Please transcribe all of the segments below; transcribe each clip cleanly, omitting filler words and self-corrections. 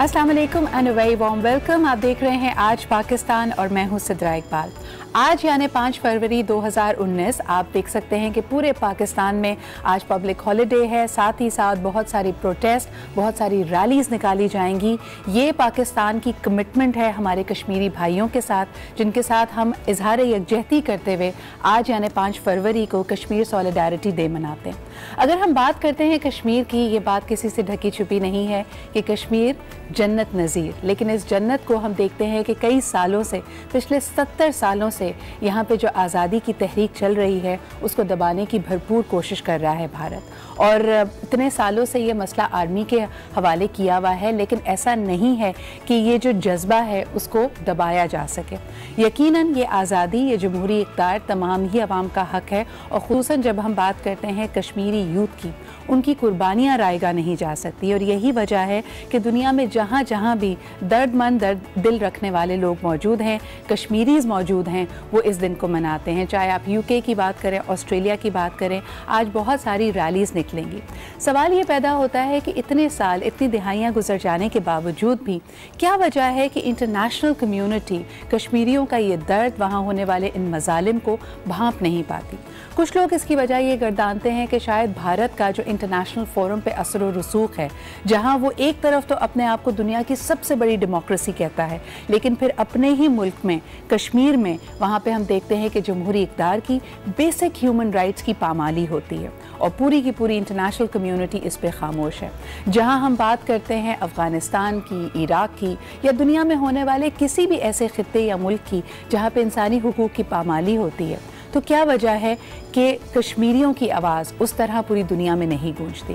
अस्सलाम वालेकुम and very warm welcome. आप देख रहे हैं आज पाकिस्तान और मैं हूं सिद्रा इकबाल। आज यानी 5 फरवरी 2019 आप देख सकते हैं कि पूरे पाकिस्तान में आज पब्लिक हॉलिडे है। साथ ही साथ बहुत सारी प्रोटेस्ट, बहुत सारी रैलीज़ निकाली जाएंगी। ये पाकिस्तान की कमिटमेंट है हमारे कश्मीरी भाइयों के साथ, जिनके साथ हम इजहार यकजहती करते हुए आज यानी 5 फरवरी को कश्मीर सॉलिडारिटी डे मनाते हैं। अगर हम बात करते हैं कश्मीर की, ये बात किसी से ढकी छुपी नहीं है कि कश्मीर जन्नत नज़ीर, लेकिन इस जन्नत को हम देखते हैं कि कई सालों से, पिछले 70 सालों से यहाँ पे जो आज़ादी की तहरीक चल रही है उसको दबाने की भरपूर कोशिश कर रहा है भारत। और इतने सालों से ये मसला आर्मी के हवाले किया हुआ है, लेकिन ऐसा नहीं है कि ये जो जज्बा है उसको दबाया जा सके। यकीनन ये आज़ादी, ये जमहूरी इक़्तिदार तमाम ही अवाम का हक़ है, और ख़ुसूसन जब हम बात करते हैं कश्मीरी यूथ की, उनकी कुर्बानियाँ रायगा नहीं जा सकती। और यही वजह है कि दुनिया में जहाँ जहाँ भी दर्द दिल रखने वाले लोग मौजूद हैं, कश्मीरीज़ मौजूद हैं, वो इस दिन को मनाते हैं। चाहे आप यूके की बात करें, ऑस्ट्रेलिया की बात करें, आज बहुत सारी रैलीज़ निकलेंगी। सवाल ये पैदा होता है कि इतने साल, इतनी दिहाइयाँ गुजर जाने के बावजूद भी क्या वजह है कि इंटरनेशनल कम्यूनिटी कश्मीरियों का ये दर्द, वहाँ होने वाले इन मजालिम को भांप नहीं पाती। कुछ लोग इसकी वजह ये गर्दानते हैं कि शायद भारत का जो इंटरनेशनल फोरम पे असर और रसूख है, जहाँ वो एक तरफ तो अपने आप को दुनिया की सबसे बड़ी डेमोक्रेसी कहता है, लेकिन फिर अपने ही मुल्क में, कश्मीर में, वहाँ पे हम देखते हैं कि जमहूरी इक़्तिदार की बेसिक ह्यूमन राइट्स की पामाली होती है, और पूरी की पूरी इंटरनेशनल कम्यूनिटी इस पे खामोश है। जहाँ हम बात करते हैं अफ़गानिस्तान की, इराक की, या दुनिया में होने वाले किसी भी ऐसे खित्ते या मुल्क की जहाँ पे इंसानी हुकूक की पामाली होती है, तो क्या वजह है कि कश्मीरियों की आवाज़ उस तरह पूरी दुनिया में नहीं गूंजती।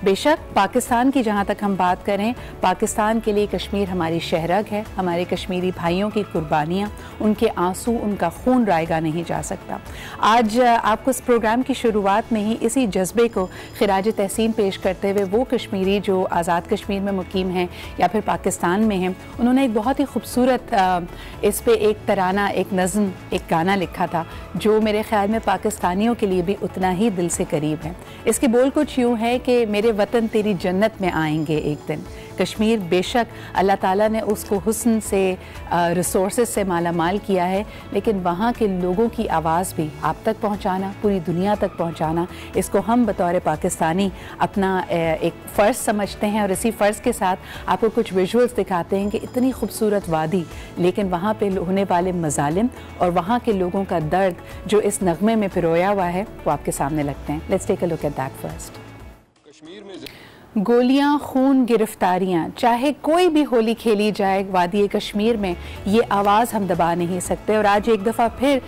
बेशक पाकिस्तान की जहाँ तक हम बात करें, पाकिस्तान के लिए कश्मीर हमारी शहरग है। हमारे कश्मीरी भाइयों की कुर्बानियाँ, उनके आंसू, उनका खून रायगा नहीं जा सकता। आज आपको इस प्रोग्राम की शुरुआत में ही इसी जज्बे को खिराज तहसीन पेश करते हुए वो कश्मीरी जो आज़ाद कश्मीर में मुकीम हैं या फिर पाकिस्तान में हैं, उन्होंने एक बहुत ही खूबसूरत इस पे एक तराना, एक नज़्म, एक गाना लिखा था जो मेरे ख्याल में पाकिस्तानियों के लिए भी उतना ही दिल से करीब है। इसके बोल कुछ यूँ है कि मेरे वतन तेरी जन्नत में आएंगे एक दिन। कश्मीर बेशक अल्लाह ताला ने उसको हुस्न से, रिसोर्सेज से माला माल किया है, लेकिन वहाँ के लोगों की आवाज़ भी आप तक पहुँचाना, पूरी दुनिया तक पहुँचाना, इसको हम बतौर पाकिस्तानी अपना एक फ़र्ज़ समझते हैं। और इसी फ़र्ज़ के साथ आपको कुछ विजुअल्स दिखाते हैं कि इतनी खूबसूरत वादी, लेकिन वहाँ पे होने वाले मजालिम और वहाँ के लोगों का दर्द जो इस नगमे में पिरोया हुआ है, वो आपके सामने लगते हैं। Let's take a look at that first. Kashmir में गोलियां, खून, गिरफ्तारियां, चाहे कोई भी होली खेली जाए वादी कश्मीर में, ये आवाज़ हम दबा नहीं सकते। और आज एक दफ़ा फिर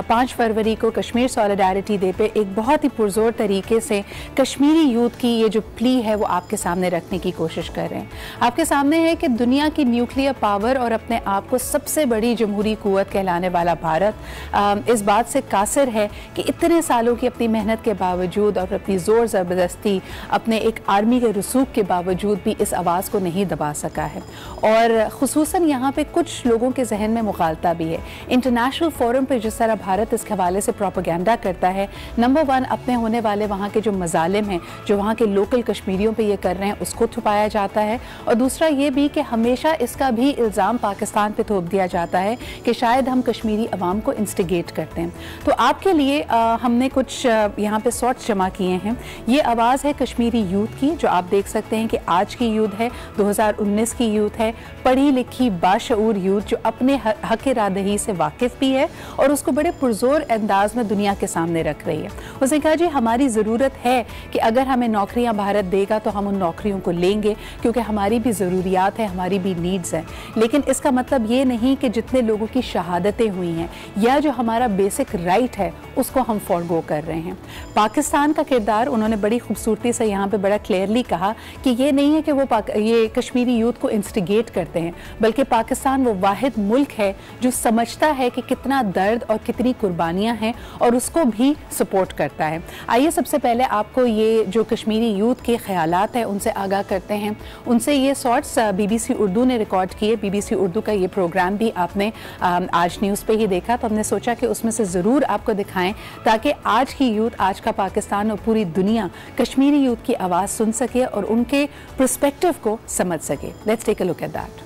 5 फरवरी को कश्मीर सॉलिडारिटी डे पे एक बहुत ही पुरजोर तरीके से कश्मीरी यूथ की ये जो प्ली है वो आपके सामने रखने की कोशिश कर रहे हैं। आपके सामने है कि दुनिया की न्यूक्लियर पावर और अपने आप को सबसे बड़ी जमहूरी कुव्वत कहलाने वाला भारत इस बात से कासिर है कि इतने सालों की अपनी मेहनत के बावजूद और अपनी ज़ोर ज़बरदस्ती, अपने एक आर्मी के रसूख के बावजूद भी इस आवाज़ को नहीं दबा सका है। और ख़ुसूसन यहाँ पे कुछ लोगों के जहन में मुखालता भी है। इंटरनेशनल फोरम पर जिस तरह भारत इस हवाले से प्रोपेगेंडा करता है, नंबर 1 अपने होने वाले वहाँ के जो मजालिम हैं, जो वहाँ के लोकल कश्मीरियों पे ये कर रहे हैं, उसको छुपाया जाता है। और दूसरा ये भी कि हमेशा इसका भी इल्ज़ाम पाकिस्तान पे थोप दिया जाता है कि शायद हम कश्मीरी अवाम को इंस्टिगेट करते हैं। तो आपके लिए हमने कुछ यहाँ पे शॉर्ट्स जमा किए हैं। ये आवाज़ है कश्मीरी यूथ की, जो आप देख सकते हैं कि आज की यूथ है, 2019 की यूथ है, पढ़ी लिखी बाशऊर यूथ जो अपने हक इरादही से वाकिफ़ भी है और उसको बड़े पुरजोर अंदाज में दुनिया के सामने रख रही है। उसने कहा जी हमारी ज़रूरत है कि अगर हमें नौकरियां भारत देगा तो हम उन नौकरियों को लेंगे, क्योंकि हमारी भी ज़रूरियात है, हमारी भी नीड्स हैं। लेकिन इसका मतलब ये नहीं कि जितने लोगों की शहादतें हुई हैं या जो हमारा बेसिक राइट है उसको हम फॉरगो कर रहे हैं। पाकिस्तान का किरदार उन्होंने बड़ी खूबसूरती से यहाँ पर बड़ा क्लियरली कहा कि ये नहीं है कि वो ये कश्मीरी यूथ को इंस्टिगेट करते हैं, बल्कि पाकिस्तान वो वाहिद मुल्क है जो समझता है कि कितना दर्द और कितनी कुर्बानियां हैं और उसको भी सपोर्ट करता है। आइए सबसे पहले आपको ये जो कश्मीरी यूथ के ख्यालात हैं उनसे आगाह करते हैं। उनसे ये शॉर्ट्स BBC उर्दू ने रिकॉर्ड किए। BBC उर्दू का ये प्रोग्राम भी आपने आज न्यूज़ पे ही देखा, तो हमने सोचा कि उसमें से ज़रूर आपको दिखाएं ताकि आज की यूथ, आज का पाकिस्तान और पूरी दुनिया कश्मीरी यूथ की आवाज़ सुन सके सके और उनके पर्सपेक्टिव को समझ सके। Let's take a look at that.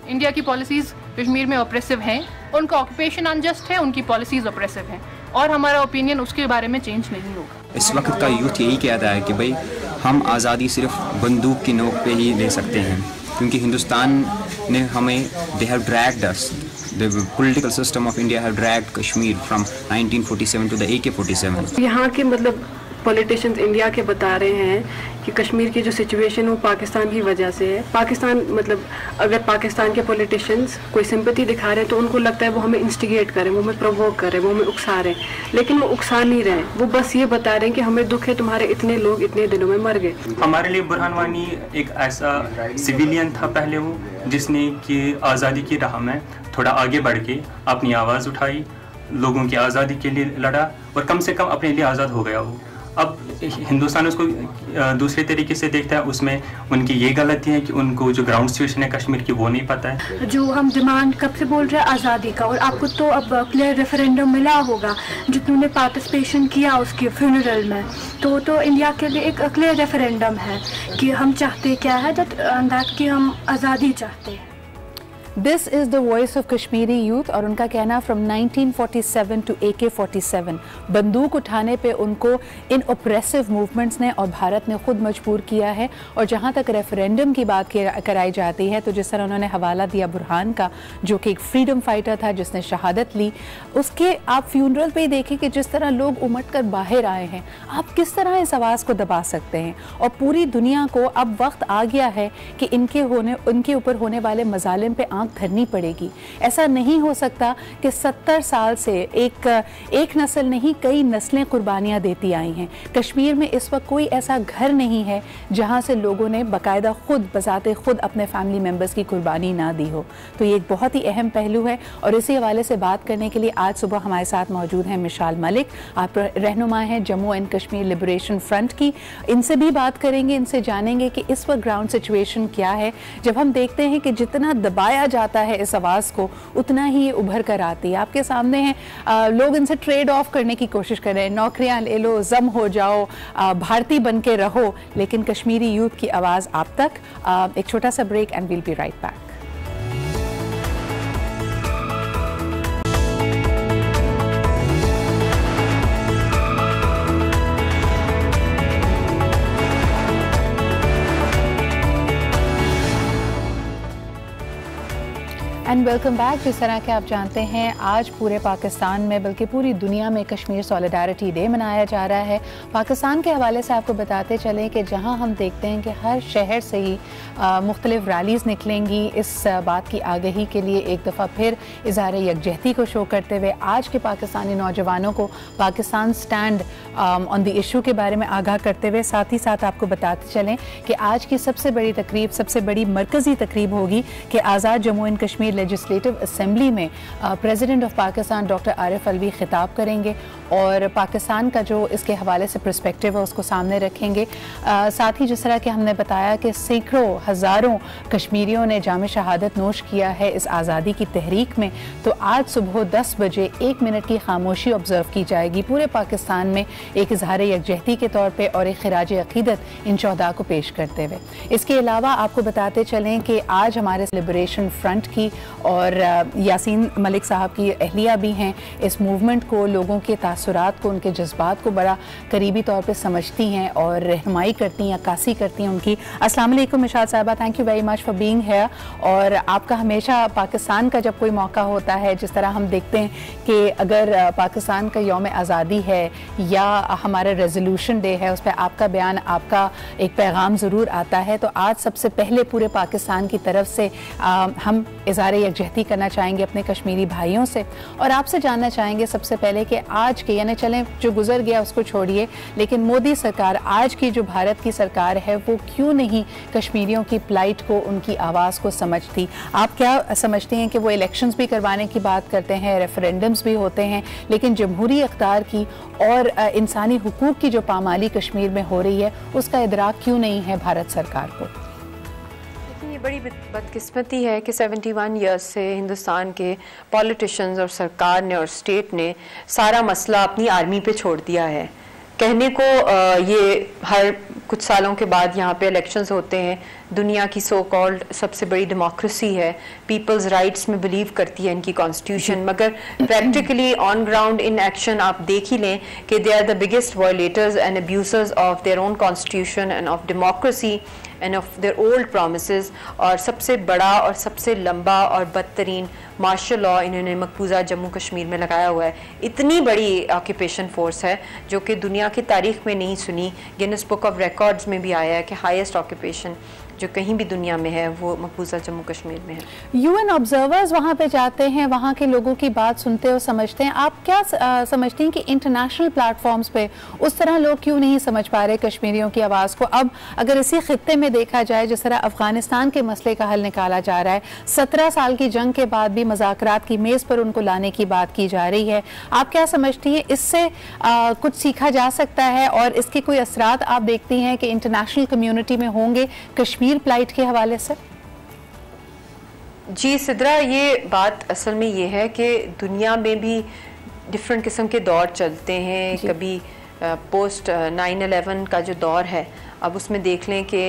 India की पॉलिसीज़ कश्मीर में ऑप्रेसिव हैं, उनका ऑक्यूपेशन अनजस्ट है, उनकी पॉलिसीज़ ऑप्रेसिव हैं और हमारा ओपिनियन उसके बारे में चेंज नहीं होगा। इस वक्त का यूथ यही कहता है कि भाई हम आज़ादी सिर्फ बंदूक की नोक पे ही ले सकते हैं, क्योंकि हिंदुस्तान ने हमें they have dragged us, the political system of India have dragged Kashmir from 1947 to the AK-47। यहाँ के मतलब पॉलिटिशियंस इंडिया के बता रहे हैं कि कश्मीर की जो सिचुएशन वो पाकिस्तान की वजह से है। पाकिस्तान मतलब अगर पाकिस्तान के पॉलिटिशियंस कोई सिंपैथी दिखा रहे हैं तो उनको लगता है वो हमें इंस्टिगेट करें, वो हमें प्रोवोक करें, वो हमें उकसा रहे हैं, लेकिन वो उकसा नहीं रहे, वो बस ये बता रहे हैं कि हमें दुख है, तुम्हारे इतने लोग इतने दिनों में मर गए। हमारे लिए बुरहान वानी एक ऐसा सिविलियन था पहले वो, जिसने कि आज़ादी की राह में थोड़ा आगे बढ़ के अपनी आवाज़ उठाई, लोगों की आज़ादी के लिए लड़ा और कम से कम अपने लिए आज़ाद हो गया वो। अब हिंदुस्तान उसको दूसरे तरीके से देखता है, उसमें उनकी ये गलती है कि उनको जो ग्राउंड सिचुएशन है कश्मीर की वो नहीं पता है। जो हम डिमांड कब से बोल रहे हैं आज़ादी का, और आपको तो अब क्लियर रेफरेंडम मिला होगा जिन्होंने पार्टिसिपेशन किया उसके फ्यूनरल में, तो इंडिया के लिए एक क्लियर रेफरेंडम है कि हम चाहते क्या है, दैट कि हम आज़ादी चाहते हैं। This is the voice of Kashmiri youth और उनका कहना फ्रॉम 1947 टू AK-47 बंदूक उठाने पे उनको इन ऑप्रेसिव मूवमेंट्स ने और भारत ने खुद मजबूर किया है। और जहाँ तक रेफरेंडम की बात कराई जाती है तो जिस तरह उन्होंने हवाला दिया बुरहान का, जो कि एक फ्रीडम फाइटर था जिसने शहादत ली, उसके आप फ्यूनरल पे ही देखें कि जिस तरह लोग उमड़ कर बाहर आए हैं, आप किस तरह इस आवाज़ को दबा सकते हैं। और पूरी दुनिया को अब वक्त आ गया है कि इनके ऊपर होने वाले मजालिम पे आंख धरनी पड़ेगी। ऐसा नहीं हो सकता कि 70 साल से एक नस्ल नहीं कई नस्लें कुर्बानियां देती आई हैं। कश्मीर में इस वक्त कोई ऐसा घर नहीं है जहां से लोगों ने बाकायदा खुद बजाते खुद अपने फैमिली मेम्बर्स की कुर्बानी ना दी हो। तो ये एक बहुत ही अहम पहलू है और इसी हवाले से बात करने के लिए आज सुबह हमारे साथ मौजूद हैं मिशाल मलिक, आप रहनुमा हैं Jammu and Kashmir liberation front की। इनसे भी बात करेंगे, इनसे जानेंगे कि इस वक्त ग्राउंड सिचुएशन क्या है। जब हम देखते हैं कि जितना दबाया जाता है इस आवाज़ को उतना ही ये उभर कर आती है। आपके सामने हैं लोग इनसे ट्रेड ऑफ करने की कोशिश कर रहे हैं, नौकरियां ले लो, जम हो जाओ, भारतीय बन के रहो, लेकिन कश्मीरी यूथ की आवाज़ आप तक। एक छोटा सा break and we'll be right back. And welcome back. जिस तरह के आप जानते हैं आज पूरे पाकिस्तान में बल्कि पूरी दुनिया में कश्मीर सॉलिडारिटी डे मनाया जा रहा है। पाकिस्तान के हवाले से आपको बताते चलें कि जहां हम देखते हैं कि हर शहर से ही मुख्तलिफ रैलीज़ निकलेंगी इस बात की आगही के लिए एक दफ़ा फिर इज़हार यकजहती को शो करते हुए आज के पाकिस्तानी नौजवानों को Pakistan stand on the issue के बारे में आगाह करते हुए साथ ही साथ आपको बताते चलें कि आज की सबसे बड़ी तकरीब, सबसे बड़ी मरकज़ी तकरीब होगी कि Azad Jammu and Kashmir legislative assembly में president of Pakistan doctor Arif Alvi खिताब करेंगे और पाकिस्तान का जो इसके हवाले से पर्सपेक्टिव है उसको सामने रखेंगे। साथ ही जिस तरह कि हमने बताया कि सैकड़ों हज़ारों कश्मीरियों ने जाम शहादत नोश किया है इस आज़ादी की तहरीक में, तो आज सुबह 10 बजे 1 मिनट की खामोशी ऑब्ज़र्व की जाएगी पूरे पाकिस्तान में एक इज़हार यकजहती के तौर पर और एक खिराज अक़ीदत इन शोहदा को पेश करते हुए। इसके अलावा आपको बताते चलें कि आज हमारे लिबरेशन फ्रंट की और यासीन मलिक साहब की अहलिया भी हैं, इस मूवमेंट को, लोगों के तासुरात को, उनके जज्बात को बड़ा करीबी तौर पे समझती हैं और रहनुमाई करती हैं, अक्कासी करती हैं उनकी। अस्सलाम वालेकुम मिशाल साहबा, thank you very much for being here. और आपका हमेशा पाकिस्तान का जब कोई मौका होता है, जिस तरह हम देखते हैं कि अगर पाकिस्तान का यौम आज़ादी है या हमारा रेजोल्यूशन डे है, उस पर आपका बयान, आपका एक पैगाम ज़रूर आता है। तो आज सबसे पहले पूरे पाकिस्तान की तरफ से हम इज़हार यकजहती करना चाहेंगे अपने कश्मीरी भाइयों से और आपसे जानना चाहेंगे सबसे पहले कि आज के, यानी चलें जो गुजर गया उसको छोड़िए, लेकिन मोदी सरकार, आज की जो भारत की सरकार है, वो क्यों नहीं कश्मीरियों की प्लाइट को, उनकी आवाज़ को समझती? आप क्या समझते हैं कि वो इलेक्शंस भी करवाने की बात करते हैं, रेफरेंडम्स भी होते हैं, लेकिन जमहूरी इख्तियार की और इंसानी हुकूक की जो पामाली कश्मीर में हो रही है उसका इदराक क्यों नहीं है भारत सरकार को? बड़ी बदकिस्मती है कि 71 ईयर्स से हिंदुस्तान के पॉलिटिशियंस और सरकार ने और स्टेट ने सारा मसला अपनी आर्मी पे छोड़ दिया है। कहने को ये हर कुछ सालों के बाद यहाँ पे इलेक्शंस होते हैं, दुनिया की सो कॉल्ड सबसे बड़ी डेमोक्रेसी है, पीपल्स राइट्स में बिलीव करती है इनकी कॉन्स्टिट्यूशन, मगर practically on ground in action आप देख ही लें कि they are the biggest violators and abusers of their own constitution and of democracy and of their old promises. और सबसे बड़ा और सबसे लंबा और बदतरीन मार्शल लॉ इन्होंने मकबूजा जम्मू कश्मीर में लगाया हुआ है। इतनी बड़ी ऑक्यूपेशन फोर्स है जो कि दुनिया की तारीख में नहीं सुनी, गिनीज बुक ऑफ रिकॉर्ड्स में भी आया है कि हाईएस्ट ऑक्यूपेशन जो कहीं भी दुनिया में है वो मकबूजा जम्मू कश्मीर में है। यूएन ऑब्जर्वर्स वहाँ पे जाते हैं, वहाँ के लोगों की बात सुनते और समझते हैं। आप क्या समझते हैं कि इंटरनेशनल प्लेटफॉर्म्स पे उस तरह लोग क्यों नहीं समझ पा रहे कश्मीरियों की आवाज़ को? अब अगर इसी खित्ते में देखा जाए, जिस तरह अफगानिस्तान के मसले का हल निकाला जा रहा है, 17 साल की जंग के बाद भी मुज़ाकरात की मेज़ पर उनको लाने की बात की जा रही है, आप क्या समझती हैं इससे कुछ सीखा जा सकता है और इसके कोई असरात आप देखती हैं कि इंटरनेशनल कम्युनिटी में होंगे कश्मीर फ्लाइट के हवाले से? जी सिद्रा, ये बात असल में ये है कि दुनिया में भी डिफरेंट किस्म के दौर चलते हैं। कभी पोस्ट 9/11 का जो दौर है, अब उसमें देख लें कि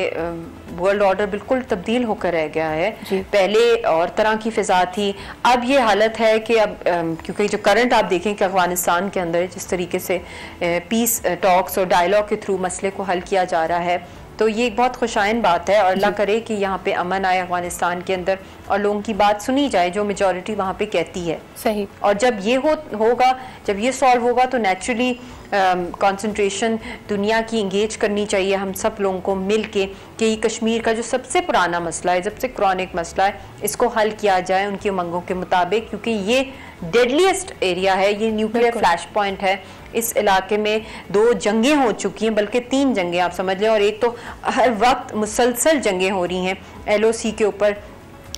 वर्ल्ड ऑर्डर बिल्कुल तब्दील होकर रह गया है। पहले और तरह की फ़िज़ा थी, अब ये हालत है कि अब क्योंकि जो करंट आप देखें कि अफ़गानिस्तान के अंदर जिस तरीके से पीस टॉक्स और डायलॉग के थ्रू मसले को हल किया जा रहा है, तो ये एक बहुत खुशाइन बात है और अल्लाह करे कि यहाँ पे अमन आए अफगानिस्तान के अंदर और लोगों की बात सुनी जाए जो मेजॉरिटी वहाँ पे कहती है। सही। और जब ये होगा, जब ये सॉल्व होगा तो नेचुरली कंसंट्रेशन दुनिया की इंगेज करनी चाहिए हम सब लोगों को मिल के कि ये कश्मीर का जो सबसे पुराना मसला है, सबसे क्रॉनिक मसला है, इसको हल किया जाए उनकी उमंगों के मुताबिक, क्योंकि ये डेडलीस्ट एरिया है, ये न्यूक्लियर फ्लैश पॉइंट है। इस इलाके में 2 जंगें हो चुकी हैं, बल्कि 3 जंगें आप समझ लें, और एक तो हर वक्त मुसलसल जंगें हो रही हैं। LOC के ऊपर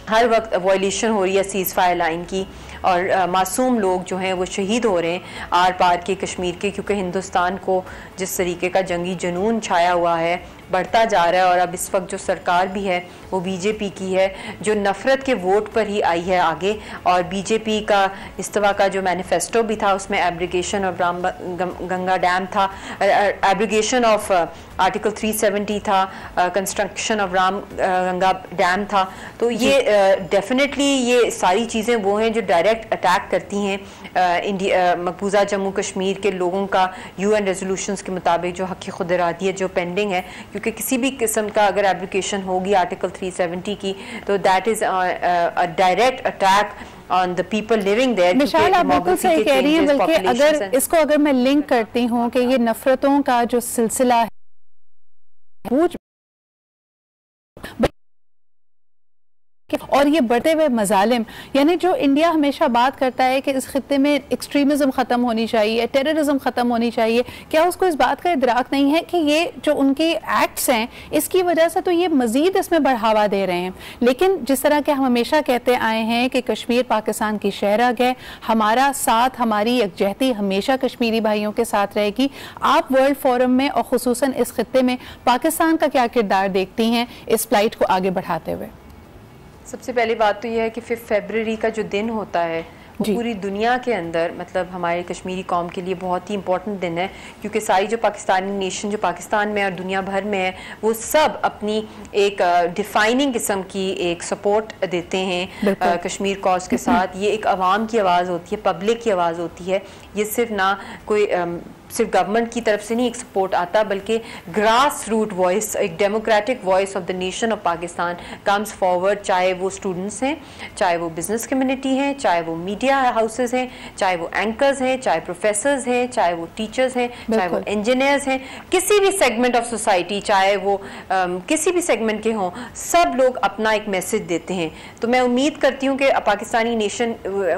हर वक्त वॉयलेशन हो रही है सीज़ फायर लाइन की, और मासूम लोग जो हैं वो शहीद हो रहे हैं आर पार के कश्मीर के, क्योंकि हिंदुस्तान को जिस तरीके का जंगी जुनून छाया हुआ है, बढ़ता जा रहा है। और अब इस वक्त जो सरकार भी है वो BJP की है, जो नफ़रत के वोट पर ही आई है आगे। और BJP का इस्तीफा का जो मैनिफेस्टो भी था उसमें एब्रिगेशन ऑफ राम गंगा डैम था, एब्रिगेशन ऑफ आर्टिकल 370 था, construction of Ram Ganga dam था। तो ये डेफिनेटली ये सारी चीज़ें वो हैं जो डायरेक्ट अटैक करती हैं मकबूजा जम्मू कश्मीर के लोगों का UN रेजोल्यूशंस के मुताबिक जो हक़ खुद इरादियत जो पेंडिंग है, क्योंकि किसी भी किस्म का अगर एप्लीकेशन होगी आर्टिकल 370 की तो that is a direct attack on the people living there। मिशाल, आप बिल्कुल सही कह रही हैं, बल्कि अगर इसको अगर मैं लिंक करती हूँ कि ये नफरतों का जो सिलसिला है और ये बढ़ते हुए मजालिम, यानी जो इंडिया हमेशा बात करता है कि इस खित्ते में एक्सट्रीमिज्म ख़त्म होनी चाहिए, टेररिज्म ख़त्म होनी चाहिए, क्या उसको इस बात का इदराक नहीं है कि ये जो उनके एक्ट्स हैं इसकी वजह से तो ये मज़ीद इसमें बढ़ावा दे रहे हैं। लेकिन जिस तरह के हम हमेशा कहते आए हैं कि कश्मीर पाकिस्तान की शहरग है, हमारा साथ, हमारी यकजहती हमेशा कश्मीरी भाइयों के साथ रहेगी। आप वर्ल्ड फोरम में और ख़ुसूसन इस खित्ते में पाकिस्तान का क्या किरदार देखती हैं इस फ्लाइट को आगे बढ़ाते हुए? सबसे पहली बात तो यह है कि 5 फरवरी का जो दिन होता है वो पूरी दुनिया के अंदर, मतलब हमारे कश्मीरी कौम के लिए बहुत ही इंपॉर्टेंट दिन है, क्योंकि सारी जो पाकिस्तानी नेशन जो पाकिस्तान में और दुनिया भर में है वो सब अपनी एक डिफाइनिंग किस्म की एक सपोर्ट देते हैं कश्मीर कॉज के साथ। ये एक आवाम की आवाज़ होती है, पब्लिक की आवाज़ होती है। ये सिर्फ ना कोई सिर्फ गवर्नमेंट की तरफ से नहीं एक सपोर्ट आता, बल्कि ग्रास रूट वॉइस, एक democratic voice of the nation of Pakistan comes forward, चाहे वो स्टूडेंट्स हैं, चाहे वो बिजनेस कम्युनिटी हैं, चाहे वो मीडिया हाउसेस हैं, चाहे वो एंकर्स हैं, चाहे प्रोफेसर्स हैं, चाहे वो टीचर्स हैं, चाहे वो इंजीनियर्स हैं, किसी भी सेगमेंट ऑफ सोसाइटी, चाहे वो किसी भी सेगमेंट के हों, सब लोग अपना एक मैसेज देते हैं। तो मैं उम्मीद करती हूँ कि Pakistani nation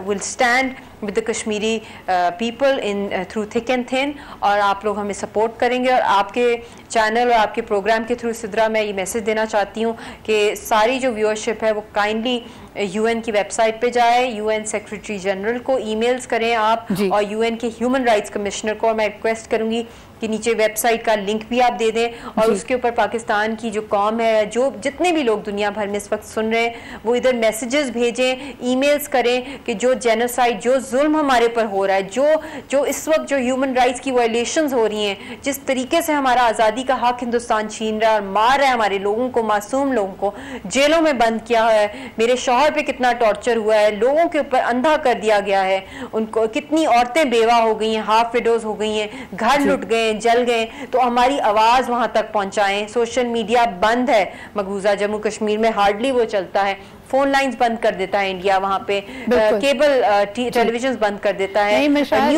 will stand with the Kashmiri people in through thick and thin, और आप लोग हमें सपोर्ट करेंगे। और आपके चैनल और आपके प्रोग्राम के थ्रू सिद्रा मैं ये मैसेज देना चाहती हूँ कि सारी जो व्यूअरशिप है वो काइंडली यूएन की वेबसाइट पे जाए, यूएन सेक्रेटरी जनरल को ईमेल्स करें आप, और यूएन के ह्यूमन राइट्स कमिश्नर को। और मैं रिक्वेस्ट करूंगी कि नीचे वेबसाइट का लिंक भी आप दे दें, और उसके ऊपर पाकिस्तान की जो कौम है, जो जितने भी लोग दुनिया भर में इस वक्त सुन रहे हैं, वो इधर मैसेजेस भेजें, ईमेल्स करें कि जो जेनोसाइड, जो जुल्म हमारे पर हो रहा है, जो इस वक्त जो ह्यूमन राइट्स की वायलेशंस हो रही हैं, जिस तरीके से हमारा आज़ादी का हक हिंदुस्तान छीन रहा है और मार रहा है हमारे लोगों को, मासूम लोगों को जेलों में बंद किया है, मेरे शौहर पे कितना टॉर्चर हुआ है, लोगों के ऊपर अंधा कर दिया गया है, उनको कितनी औरतें बेवा हो गई हैं, हाफ विडोज हो गई हैं, घर लुट गए, जल गए, तो हमारी आवाज वहां तक पहुंचाएं। सोशल मीडिया बंद है मकबूजा जम्मू कश्मीर में, हार्डली वो चलता है, फोन लाइंस बंद कर देता है इंडिया, वहां पे केबल टेलीविजन बंद कर देता है।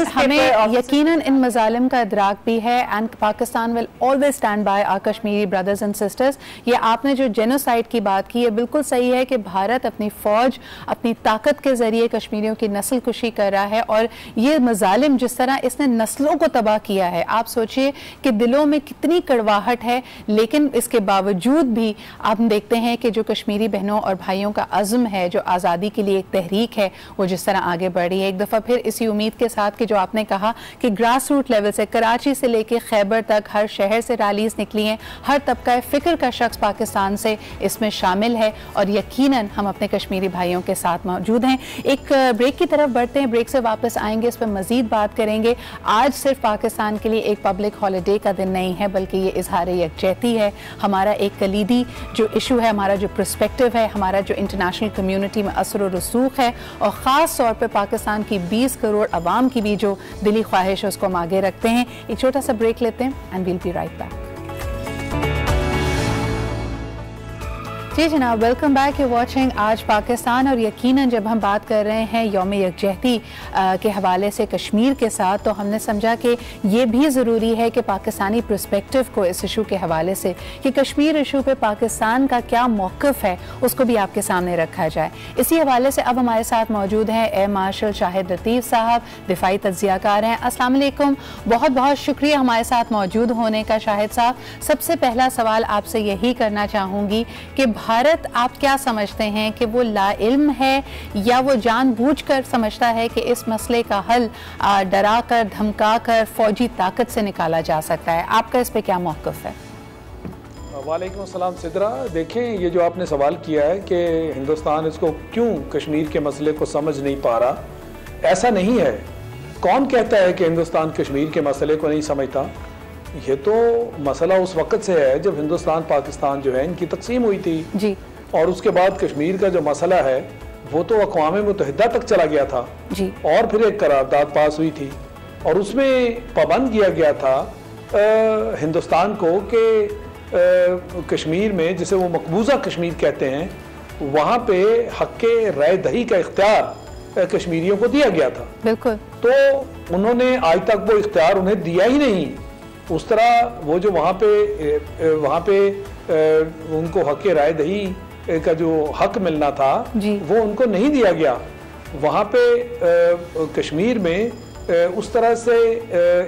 हमें यकीनन इन मजालिम का इदराक भी है, and Pakistan will always stand by our Kashmiri brothers and sisters. ये आपने जो जेनोसाइड की बात की है, बिल्कुल सही है कि भारत अपनी फौज, अपनी ताकत के जरिए कश्मीरियों की नस्ल कुशी कर रहा है, और ये मजालिम जिस तरह इसने नस्लों को तबाह किया है, आप सोचिए कि दिलों में कितनी कड़वाहट है, लेकिन इसके बावजूद भी आप देखते हैं कि जो कश्मीरी बहनों और भाइयों का अज़्म है, जो आज़ादी के लिए एक तहरीक है, वो जिस तरह आगे बढ़ रही है। एक दफ़ा फिर इसी उम्मीद के साथ कि जो आपने कहा कि ग्रास रूट लेवल से, कराची से लेके खैबर तक, हर शहर से रैलीज निकली हैं, हर तबका फ़िक्र का शख्स पाकिस्तान से इसमें शामिल है, और यकीनन हम अपने कश्मीरी भाइयों के साथ मौजूद हैं। एक ब्रेक की तरफ बढ़ते हैं, ब्रेक से वापस आएंगे, इस पर मज़ीद बात करेंगे। आज सिर्फ पाकिस्तान के लिए एक पब्लिक हॉलीडे का दिन नहीं है, बल्कि ये इजहार यकजहती है, हमारा एक कलीदी जो इशू है, हमारा जो पर्सपेक्टिव है, हमारा जो इंटरनेशनल कम्युनिटी में असर और रसूख है, और ख़ास तौर पे पाकिस्तान की 20 करोड़ आवाम की भी जो दिली ख्वाहिश है, उसको हम आगे रखते हैं। एक छोटा सा ब्रेक लेते हैं and we'll be right back. जी जनाब, वेलकम बैक, यू वाचिंग आज पाकिस्तान। और यकीनन जब हम बात कर रहे हैं यौम यकजहती के हवाले से कश्मीर के साथ, तो हमने समझा कि ये भी ज़रूरी है कि पाकिस्तानी पर्सपेक्टिव को इस इशू के हवाले से, कि कश्मीर इशू पे पाकिस्तान का क्या मौक़िफ़ है, उसको भी आपके सामने रखा जाए। इसी हवाले से अब हमारे साथ मौजूद हैं एयर मार्शल शाहिद लतीफ़ साहब, दिफाई तज्ज़ियाकार हैं। अस्सलाम वालेकुम, बहुत बहुत शुक्रिया हमारे साथ मौजूद होने का शाहिद साहब। सबसे पहला सवाल आपसे यही करना चाहूँगी कि भारत, आप क्या समझते हैं कि वो लाइल्म है या वो जानबूझकर समझता है कि इस मसले का हल डरा कर, धमका कर, फौजी ताकत से निकाला जा सकता है? आपका इस पे क्या मौक़िफ़ है? वालेकुम अस्सलाम सिद्रा। देखें, ये जो आपने सवाल किया है कि हिंदुस्तान इसको क्यों कश्मीर के मसले को समझ नहीं पा रहा, ऐसा नहीं है। कौन कहता है कि हिंदुस्तान कश्मीर के मसले को नहीं समझता? ये तो मसला उस वक्त से है जब हिंदुस्तान पाकिस्तान जो है इनकी तकसीम हुई थी जी, और उसके बाद कश्मीर का जो मसला है वो तो अक़वाम मुत्तहिदा तक चला गया था जी, और फिर एक करारदाद पास हुई थी और उसमें पाबंद किया गया था हिंदुस्तान को कि कश्मीर में, जिसे वो मकबूजा कश्मीर कहते हैं, वहाँ पे हक़ राय दही का इख्तियार कश्मीरियों को दिया गया था। बिल्कुल। तो उन्होंने आज तक वो इख्तियार उन्हें दिया ही नहीं। उस तरह वो जो वहाँ पे उनको हक़ राय दही का जो हक मिलना था वो उनको नहीं दिया गया। वहाँ पे कश्मीर में उस तरह से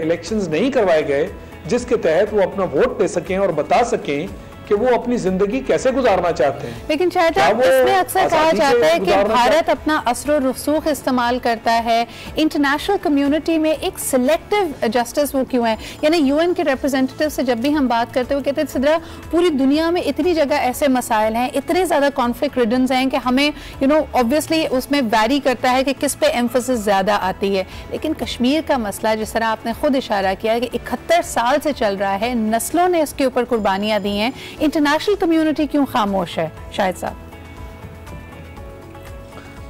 इलेक्शंस नहीं करवाए गए जिसके तहत वो अपना वोट दे सकें और बता सकें कि वो अपनी जिंदगी कैसे गुजारना चाहते हैं। लेकिन शायद इसमें अक्सर कहा जाता है कि भारत अपना असर और रसूख इस्तेमाल करता है। इंटरनेशनल कम्युनिटी में एक सिलेक्टिव जस्टिस वो क्यों है? यानी यूएन के रिप्रेजेंटेटिव से जब भी हम बात करते हैं, वो कहते हैं सिद्रा, पूरी दुनिया में इतनी जगह ऐसे मसाइल हैं, इतने ज़्यादा कॉन्फ्लिक्ट रिडन्स हैं कि हमें ऑब्वियसली उसमें वैरी करता है कि किस पे एम्फेसिस ज़्यादा आती है। लेकिन कश्मीर का मसला, जिस तरह आपने खुद इशारा किया है कि 71 साल से चल रहा है, नस्लों ने इसके ऊपर कुर्बानियाँ दी हैं, इंटरनेशनल कम्युनिटी क्यों खामोश है? शाहिद साहब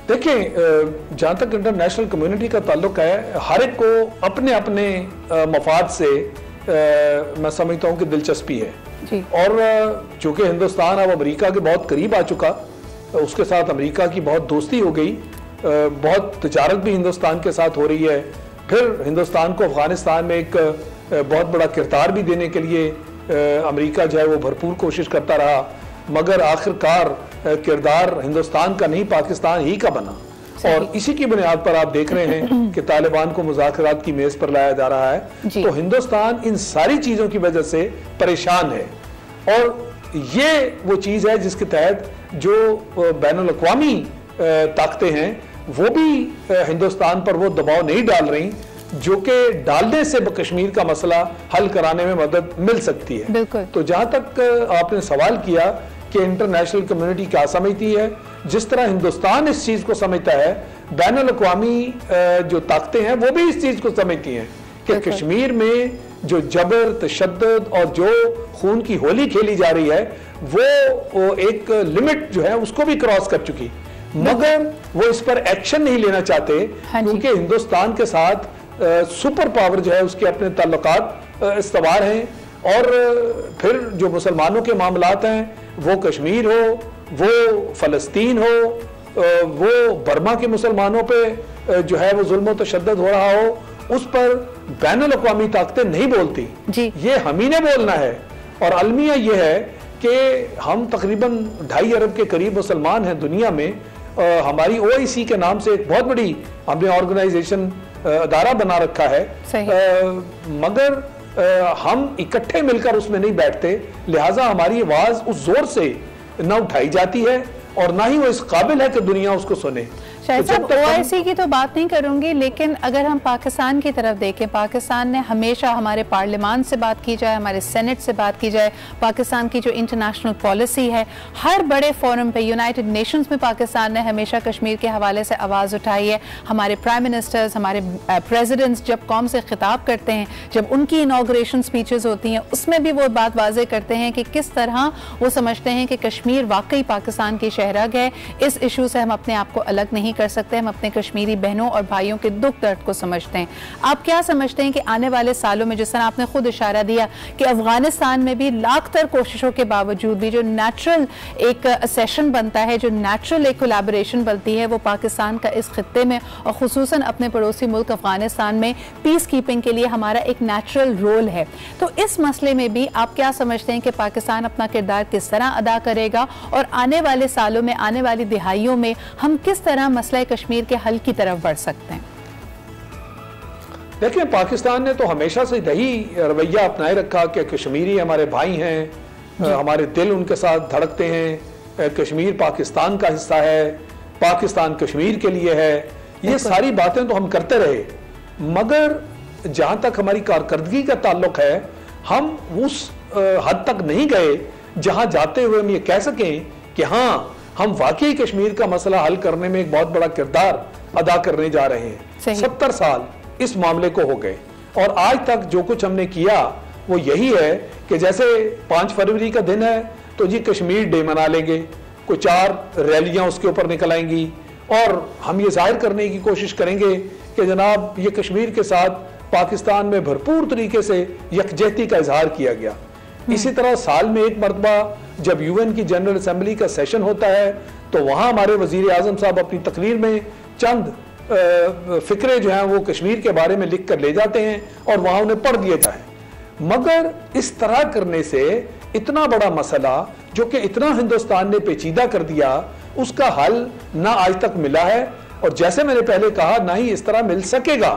देखें, जहाँ तक इंटरनेशनल कम्युनिटी का ताल्लुक है, हर एक को अपने अपने मफाद से मैं समझता हूँ कि दिलचस्पी है जी। और चूँकि हिंदुस्तान अब अमेरिका के बहुत करीब आ चुका, उसके साथ अमेरिका की बहुत दोस्ती हो गई, बहुत तिजारत भी हिंदुस्तान के साथ हो रही है। फिर हिंदुस्तान को अफगानिस्तान में एक बहुत बड़ा किरदार भी देने के लिए अमेरिका जो है वो भरपूर कोशिश करता रहा, मगर आखिरकार किरदार हिंदुस्तान का नहीं, पाकिस्तान ही का बना। और इसी की बुनियाद पर आप देख रहे हैं कि तालिबान को मुज़ाकरात की मेज पर लाया जा रहा है। तो हिंदुस्तान इन सारी चीज़ों की वजह से परेशान है, और ये वो चीज़ है जिसके तहत जो बैनुल अक़वामी ताकतें हैं वो भी हिंदुस्तान पर वो दबाव नहीं डाल रही जो कि डालने से कश्मीर का मसला हल कराने में मदद मिल सकती है। बिल्कुल। तो जहां तक आपने सवाल किया कि इंटरनेशनल कम्युनिटी क्या समझती है, जिस तरह हिंदुस्तान इस चीज को समझता है, बैनुल अक़वामी जो ताकतें हैं वो भी इस चीज को समझती हैं कि कश्मीर में जो जबर, तशद्दुद और जो खून की होली खेली जा रही है वो एक लिमिट जो है उसको भी क्रॉस कर चुकी, मगर वो इस पर एक्शन नहीं लेना चाहते क्योंकि हिंदुस्तान के साथ सुपर पावर जो है उसके अपने ताल्लुकात इस्तवार हैं। और फिर जो मुसलमानों के मामलात हैं, वो कश्मीर हो, वो फ़लस्तीन हो, वो बर्मा के मुसलमानों पे जो है वो जुल्म तशद्दुद हो रहा हो, उस पर बैनुल अक़वामी ताकतें नहीं बोलती जी। ये हम ही ने बोलना है। और अलमिया ये है कि हम तकरीबन 2.5 अरब के करीब मुसलमान हैं दुनिया में। हमारी OIC के नाम से एक बहुत बड़ी हमने ऑर्गेनाइजेशन अदारा बना रखा है, मगर हम इकट्ठे मिलकर उसमें नहीं बैठते, लिहाजा हमारी आवाज उस जोर से न उठाई जाती है और ना ही वो इस काबिल है कि दुनिया उसको सुने। शायद साहब OIC की तो बात नहीं करूंगी, लेकिन अगर हम पाकिस्तान की तरफ देखें, पाकिस्तान ने हमेशा हमारे पार्लियामान से बात की जाए, हमारे सेनेट से बात की जाए, पाकिस्तान की जो इंटरनेशनल पॉलिसी है, हर बड़े फोरम पे, यूनाइटेड नेशंस में पाकिस्तान ने हमेशा कश्मीर के हवाले से आवाज़ उठाई है। हमारे प्राइम मिनिस्टर्स, हमारे प्रेसिडेंट्स जब कौम से खिताब करते हैं, जब उनकी इनाग्रेशन स्पीचेस होती हैं, उसमें भी वो बात वाज़े करते हैं कि किस तरह वो समझते हैं कि कश्मीर वाकई पाकिस्तान की शहरग है। इस इशू से हम अपने आप को अलग नहीं कर सकते, हम अपने कश्मीरी बहनों और भाइयों के दुख दर्द को समझते हैं। आप क्या समझते हैं कि आने वाले सालों में, जिस तरह आपने खुद इशारा दिया कि अफगानिस्तान में भी लाख कोशिशों के बावजूद भी जो नेचुरल एक सेशन बनता है, जो नेचुरल एक कोलैबोरेशन बनती है, वो पाकिस्तान का इस खित्ते में और खुसूसन अपने पड़ोसी मुल्क अफगानिस्तान में पीस कीपिंग के लिए हमारा एक नेचुरल रोल है। तो इस मसले में भी आप क्या समझते हैं कि पाकिस्तान अपना किरदार किस तरह अदा करेगा और आने वाले सालों में, आने वाली दिहाइयों में हम किस तरह मसला कश्मीर के हल की तरफ बढ़ सकते हैं? देखिए, पाकिस्तान ने तो हमेशा से यही रवैया अपनाए रखा कि कश्मीरी हमारे भाई हैं, हमारे दिल उनके साथ धड़कते हैं, कश्मीर पाकिस्तान का हिस्सा है, पाकिस्तान कश्मीर के लिए है। ये सारी बातें तो हम करते रहे, मगर जहां तक हमारी कारकर्दगी का ताल्लुक है, हम उस हद तक नहीं गए जहां जाते हुए हम ये कह सकें कि हाँ, हम वाकई कश्मीर का मसला हल करने में एक बहुत बड़ा किरदार अदा करने जा रहे हैं। 70 साल इस मामले को हो गए और आज तक जो कुछ हमने किया वो यही है कि जैसे 5 फरवरी का दिन है तो जी कश्मीर डे मना लेंगे, कोई 4 रैलियां उसके ऊपर निकल आएंगी और हम ये जाहिर करने की कोशिश करेंगे कि जनाब ये कश्मीर के साथ पाकिस्तान में भरपूर तरीके से यकजहती का इजहार किया गया। इसी तरह साल में एक मरतबा जब UN की जनरल असेंबली का सेशन होता है तो वहाँ हमारे वजीर आजम साहब अपनी तकरीर में चंद फिक्रे जो हैं वो कश्मीर के बारे में लिख कर ले जाते हैं और वहाँ उन्हें पढ़ दिए जाए। मगर इस तरह करने से इतना बड़ा मसला जो कि इतना हिंदुस्तान ने पेचीदा कर दिया, उसका हल ना आज तक मिला है और जैसे मैंने पहले कहा ना ही इस तरह मिल सकेगा,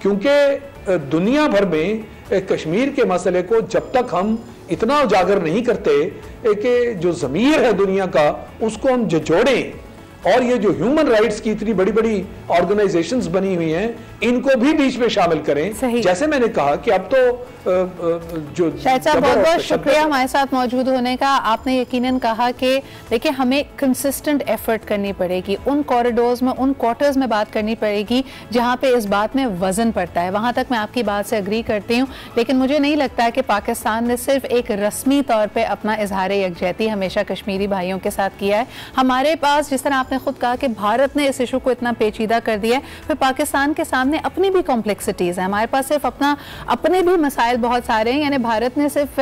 क्योंकि दुनिया भर में कश्मीर के मसले को जब तक हम इतना उजागर नहीं करते कि जो ज़मीर है दुनिया का उसको हम जोड़ें और ये जो ह्यूमन राइट्स की इतनी बड़ी बड़ी ऑर्गेनाइजेशंस बनी हुई हैं इनको भी बीच में शामिल करें। जैसे मैंने कहा कि अब तो जो शायद साहब बहुत बहुत शुक्रिया हमारे साथ मौजूद होने का। आपने यकीनन कहा कि देखिए हमें कंसिस्टेंट एफर्ट करनी पड़ेगी, उन कॉरिडोर्स में, उन क्वार्टर्स में बात करनी पड़ेगी जहां पे इस बात में वजन पड़ता है। वहां तक मैं आपकी बात से अग्री करती हूं, लेकिन मुझे नहीं लगता कि पाकिस्तान ने सिर्फ एक रस्मी तौर पर अपना इजहार यकजहती हमेशा कश्मीरी भाइयों के साथ किया है। हमारे पास, जिस तरह आपने खुद कहा कि भारत ने इस इशू को इतना पेचीदा कर दिया है, फिर पाकिस्तान के सामने अपनी भी कॉम्प्लेक्सिटीज है। हमारे पास सिर्फ अपने भी मसाइल बहुत सारे हैं, यानी भारत ने सिर्फ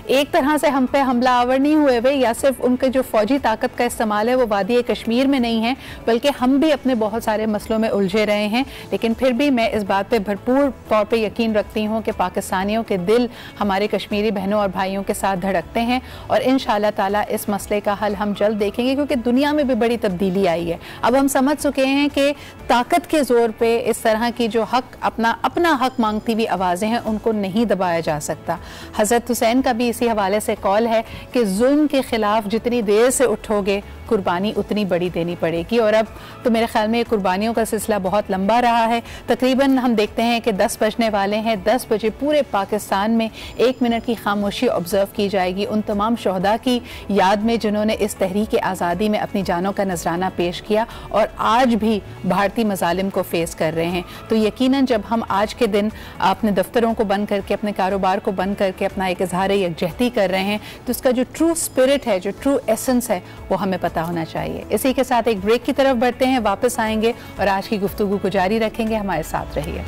एक तरह से हम पे हमला आवर नहीं हुए हुए या सिर्फ उनके जो फौजी ताकत का इस्तेमाल है वो वादी कश्मीर में नहीं है, बल्कि हम भी अपने बहुत सारे मसलों में उलझे रहे हैं। लेकिन फिर भी मैं इस बात पे भरपूर तौर पे यकीन रखती हूँ कि पाकिस्तानियों के दिल हमारे कश्मीरी बहनों और भाइयों के साथ धड़कते हैं और इंशाअल्लाह ताला इस मसले का हल हम जल्द देखेंगे, क्योंकि दुनिया में भी बड़ी तब्दीली तब्दीली आई है। अब हम समझ चुके हैं कि ताकत के जोर पे इस तरह की जो हक अपना हक मांगती हुई आवाज़ें हैं उनको नहीं दबाया जा सकता। हज़रत हुसैन का भी इसी हवाले से कॉल है कि जुल्म के ख़िलाफ़ जितनी देर से उठोगे कुर्बानी उतनी बड़ी देनी पड़ेगी। और अब तो मेरे ख्याल में कुर्बानियों का सिलसिला बहुत लंबा रहा है। तकरीबन हम देखते हैं कि 10 बजने वाले हैं। 10 बजे पूरे पाकिस्तान में 1 मिनट की खामोशी ऑब्ज़र्व की जाएगी उन तमाम शहदा की याद में जिन्होंने इस तहरीक आज़ादी में अपनी जानों का नजराना पेश किया और आज भी भारतीय मजालिम को फेस कर रहे हैं। तो यकीनन जब हम आज के दिन अपने दफ्तरों को बंद करके, अपने कारोबार को बंद करके अपना एक इजहार यकजहती कर रहे हैं, तो इसका जो ट्रू स्पिरिट है, जो ट्रू एसेंस है, वो हमें पता होना चाहिए। इसी के साथ एक ब्रेक की तरफ बढ़ते हैं, वापस आएंगे और आज की गुफ्तगू को जारी रखेंगे। हमारे साथ रहिए।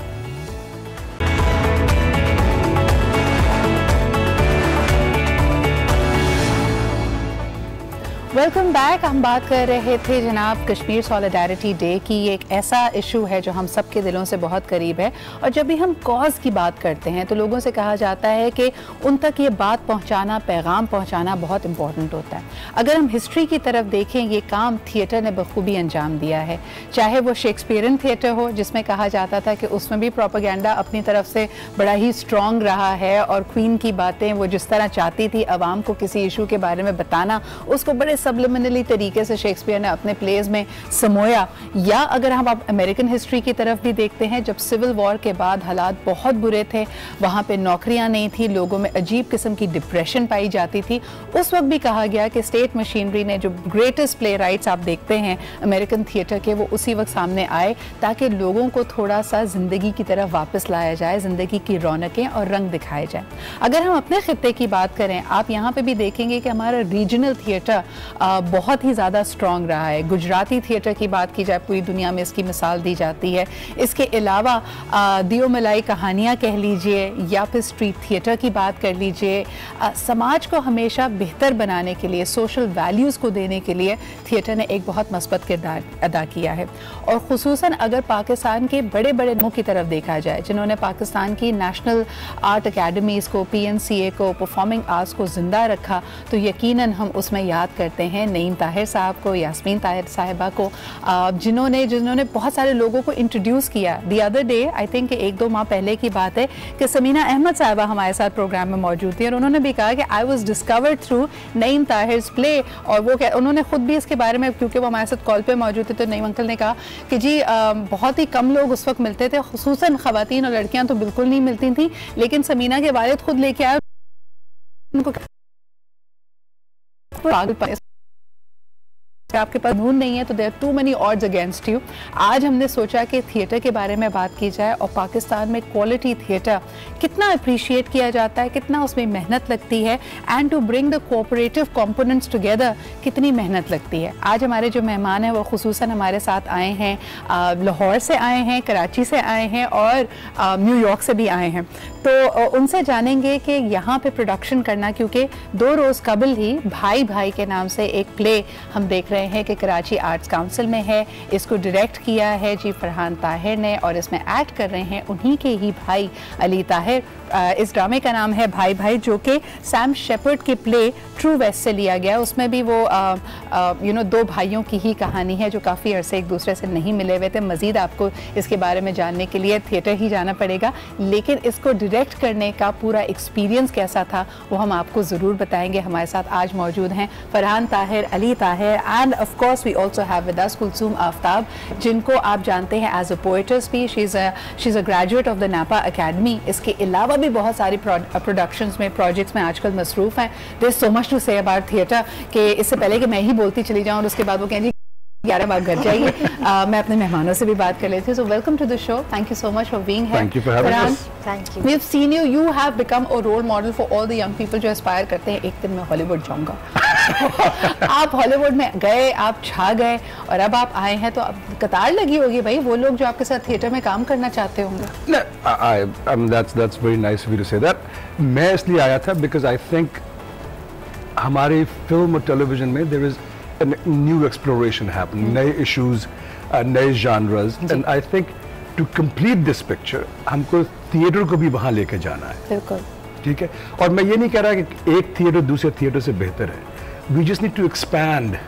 Welcome back. हम बात कर रहे थे जनाब कश्मीर सॉलिडारिटी डे की। ये एक ऐसा इशू है जो हम सब के दिलों से बहुत करीब है और जब भी हम कॉज की बात करते हैं तो लोगों से कहा जाता है कि उन तक ये बात पहुंचाना, पैगाम पहुंचाना बहुत इंपॉर्टेंट होता है। अगर हम हिस्ट्री की तरफ देखें, ये काम थिएटर ने बखूबी अंजाम दिया है। चाहे वो शेक्सपियरन थिएटर हो जिसमें कहा जाता था कि उसमें भी प्रोपेगेंडा अपनी तरफ से बड़ा ही स्ट्रॉन्ग रहा है और क्वीन की बातें वो जिस तरह चाहती थी अवाम को किसी इशू के बारे में बताना, उसको बड़े सबलिमिनली तरीके से शेक्सपियर ने अपने प्लेज में समोया। या अगर हम अब अमेरिकन हिस्ट्री की तरफ भी देखते हैं, जब सिविल वॉर के बाद हालात बहुत बुरे थे, वहाँ पे नौकरियाँ नहीं थी, लोगों में अजीब किस्म की डिप्रेशन पाई जाती थी, उस वक्त भी कहा गया कि स्टेट मशीनरी ने जो ग्रेटेस्ट प्ले राइट्स आप देखते हैं अमेरिकन थिएटर के, वो उसी वक्त सामने आए ताकि लोगों को थोड़ा सा ज़िंदगी की तरफ वापस लाया जाए, ज़िंदगी की रौनकें और रंग दिखाए जाए। अगर हम अपने खित्ते की बात करें, आप यहाँ पे भी देखेंगे कि हमारा रीजनल थिएटर बहुत ही ज़्यादा स्ट्रॉन्ग रहा है। गुजराती थिएटर की बात की जाए, पूरी दुनिया में इसकी मिसाल दी जाती है। इसके अलावा दियो मलाई कहानियाँ कह लीजिए या फिर स्ट्रीट थिएटर की बात कर लीजिए, समाज को हमेशा बेहतर बनाने के लिए, सोशल वैल्यूज़ को देने के लिए थिएटर ने एक बहुत मस्बत किरदार अदा किया है। और ख़ुसूसन अगर पाकिस्तान के बड़े बड़े नामों की तरफ देखा जाए जिन्होंने पाकिस्तान की नेशनल आर्ट अकेडमीज़ को, PNCA को, परफॉर्मिंग आर्ट्स को ज़िंदा रखा, तो यकीनन हम उसमें याद करते हैं नईम ताहिर साहब को, यास्मीन ताहिर साहिबा को, जिन्होंने बहुत सारे लोगों को इंट्रोड्यूस किया। The other day, I think 1-2 माह पहले की बात है कि समीना अहमद साहिबा हमारे साथ प्रोग्राम में मौजूद थी और उन्होंने भी कहा कि I was discovered through Naeem Tahir's play. और वो उन्होंने खुद भी इसके बारे में, क्योंकि वो हमारे साथ कॉल पे मौजूद थे, तो नईम अंकल ने कहा कि जी बहुत ही कम लोग उस वक्त मिलते थे, खुसूसन ख़वातीन और लड़कियाँ तो बिल्कुल नहीं मिलती थी, लेकिन समीना के वालिद खुद लेके आए उनको आपके पास नून नहीं है तो there too many odds against you. आज हमने सोचा कि थिएटर के बारे में बात की जाए और पाकिस्तान में क्वालिटी थिएटर कितना अप्रिशिएट किया जाता है, कितना उसमें मेहनत लगती है, and to bring the cooperative components together कितनी मेहनत लगती है। आज हमारे जो मेहमान हैं वो खुसूसन हमारे साथ आए हैं, लाहौर से आए हैं, कराची से आए हैं और न्यूयॉर्क से भी आए हैं। तो उनसे जानेंगे कि यहाँ पे प्रोडक्शन करना, क्योंकि 2 रोज़ कबल ही भाई भाई के नाम से एक प्ले हम देख रहे हैं कि कराची आर्ट्स काउंसिल में है। इसको डायरेक्ट किया है जी फरहान ताहिर ने और इसमें एक्ट कर रहे हैं उन्हीं के ही भाई अली ताहिर। इस ड्रामे का नाम है भाई भाई, जो कि सैम शेपर्ड के प्ले ट्रू वेस्ट से लिया गया। उसमें भी वो 2 भाइयों की ही कहानी है जो काफ़ी अरसे एक दूसरे से नहीं मिले हुए थे। मज़ीद आपको इसके बारे में जानने के लिए थिएटर ही जाना पड़ेगा, लेकिन इसको डायरेक्ट करने का पूरा एक्सपीरियंस कैसा था वो हम आपको ज़रूर बताएंगे। हमारे साथ आज मौजूद हैं Farhan Tahir, Ali Tahir, and of course we also have with us Kulsoom Aftab, जिनको आप जानते हैं एज अ पोएट्स भी। She is a graduate of the NAPA academy. इसके अलावा भी बहुत सारी प्रोडक्शंस में, प्रोजेक्ट्स में आजकल मसरूफ़ हैं। There is so much to say about theatre कि इससे पहले कि मैं ही बोलती चली जाऊँ और उसके बाद वो कहें जी 11 बार घर जाइए, मैं अपने मेहमानों से भी बात कर लेती हूँ। So welcome to the show, thank you so much for being here. Thank you for having us. Thank you. We have seen you, you have become a role model for all the young people जो aspire करते हैं एक दिन मैं Hollywood जाऊंगा। आप Hollywood में गए, आप छा गए और अब आप आए हैं तो अब कतार लगी होगी भाई, वो लोग जो आपके साथ थिएटर में काम करना चाहते होंगे। That's very nice of you to say that. मैं इसलिए आया था because I think हमारी फिल्म और टेलीविजन में there is a new exploration happening, नए issues, नए genres, and I think to complete this picture हमको थिएटर को भी वहाँ लेके जाना है। बिल्कुल ठीक है, और मैं ये नहीं कह रहा कि एक थिएटर दूसरे थिएटर से बेहतर है। We just need to expand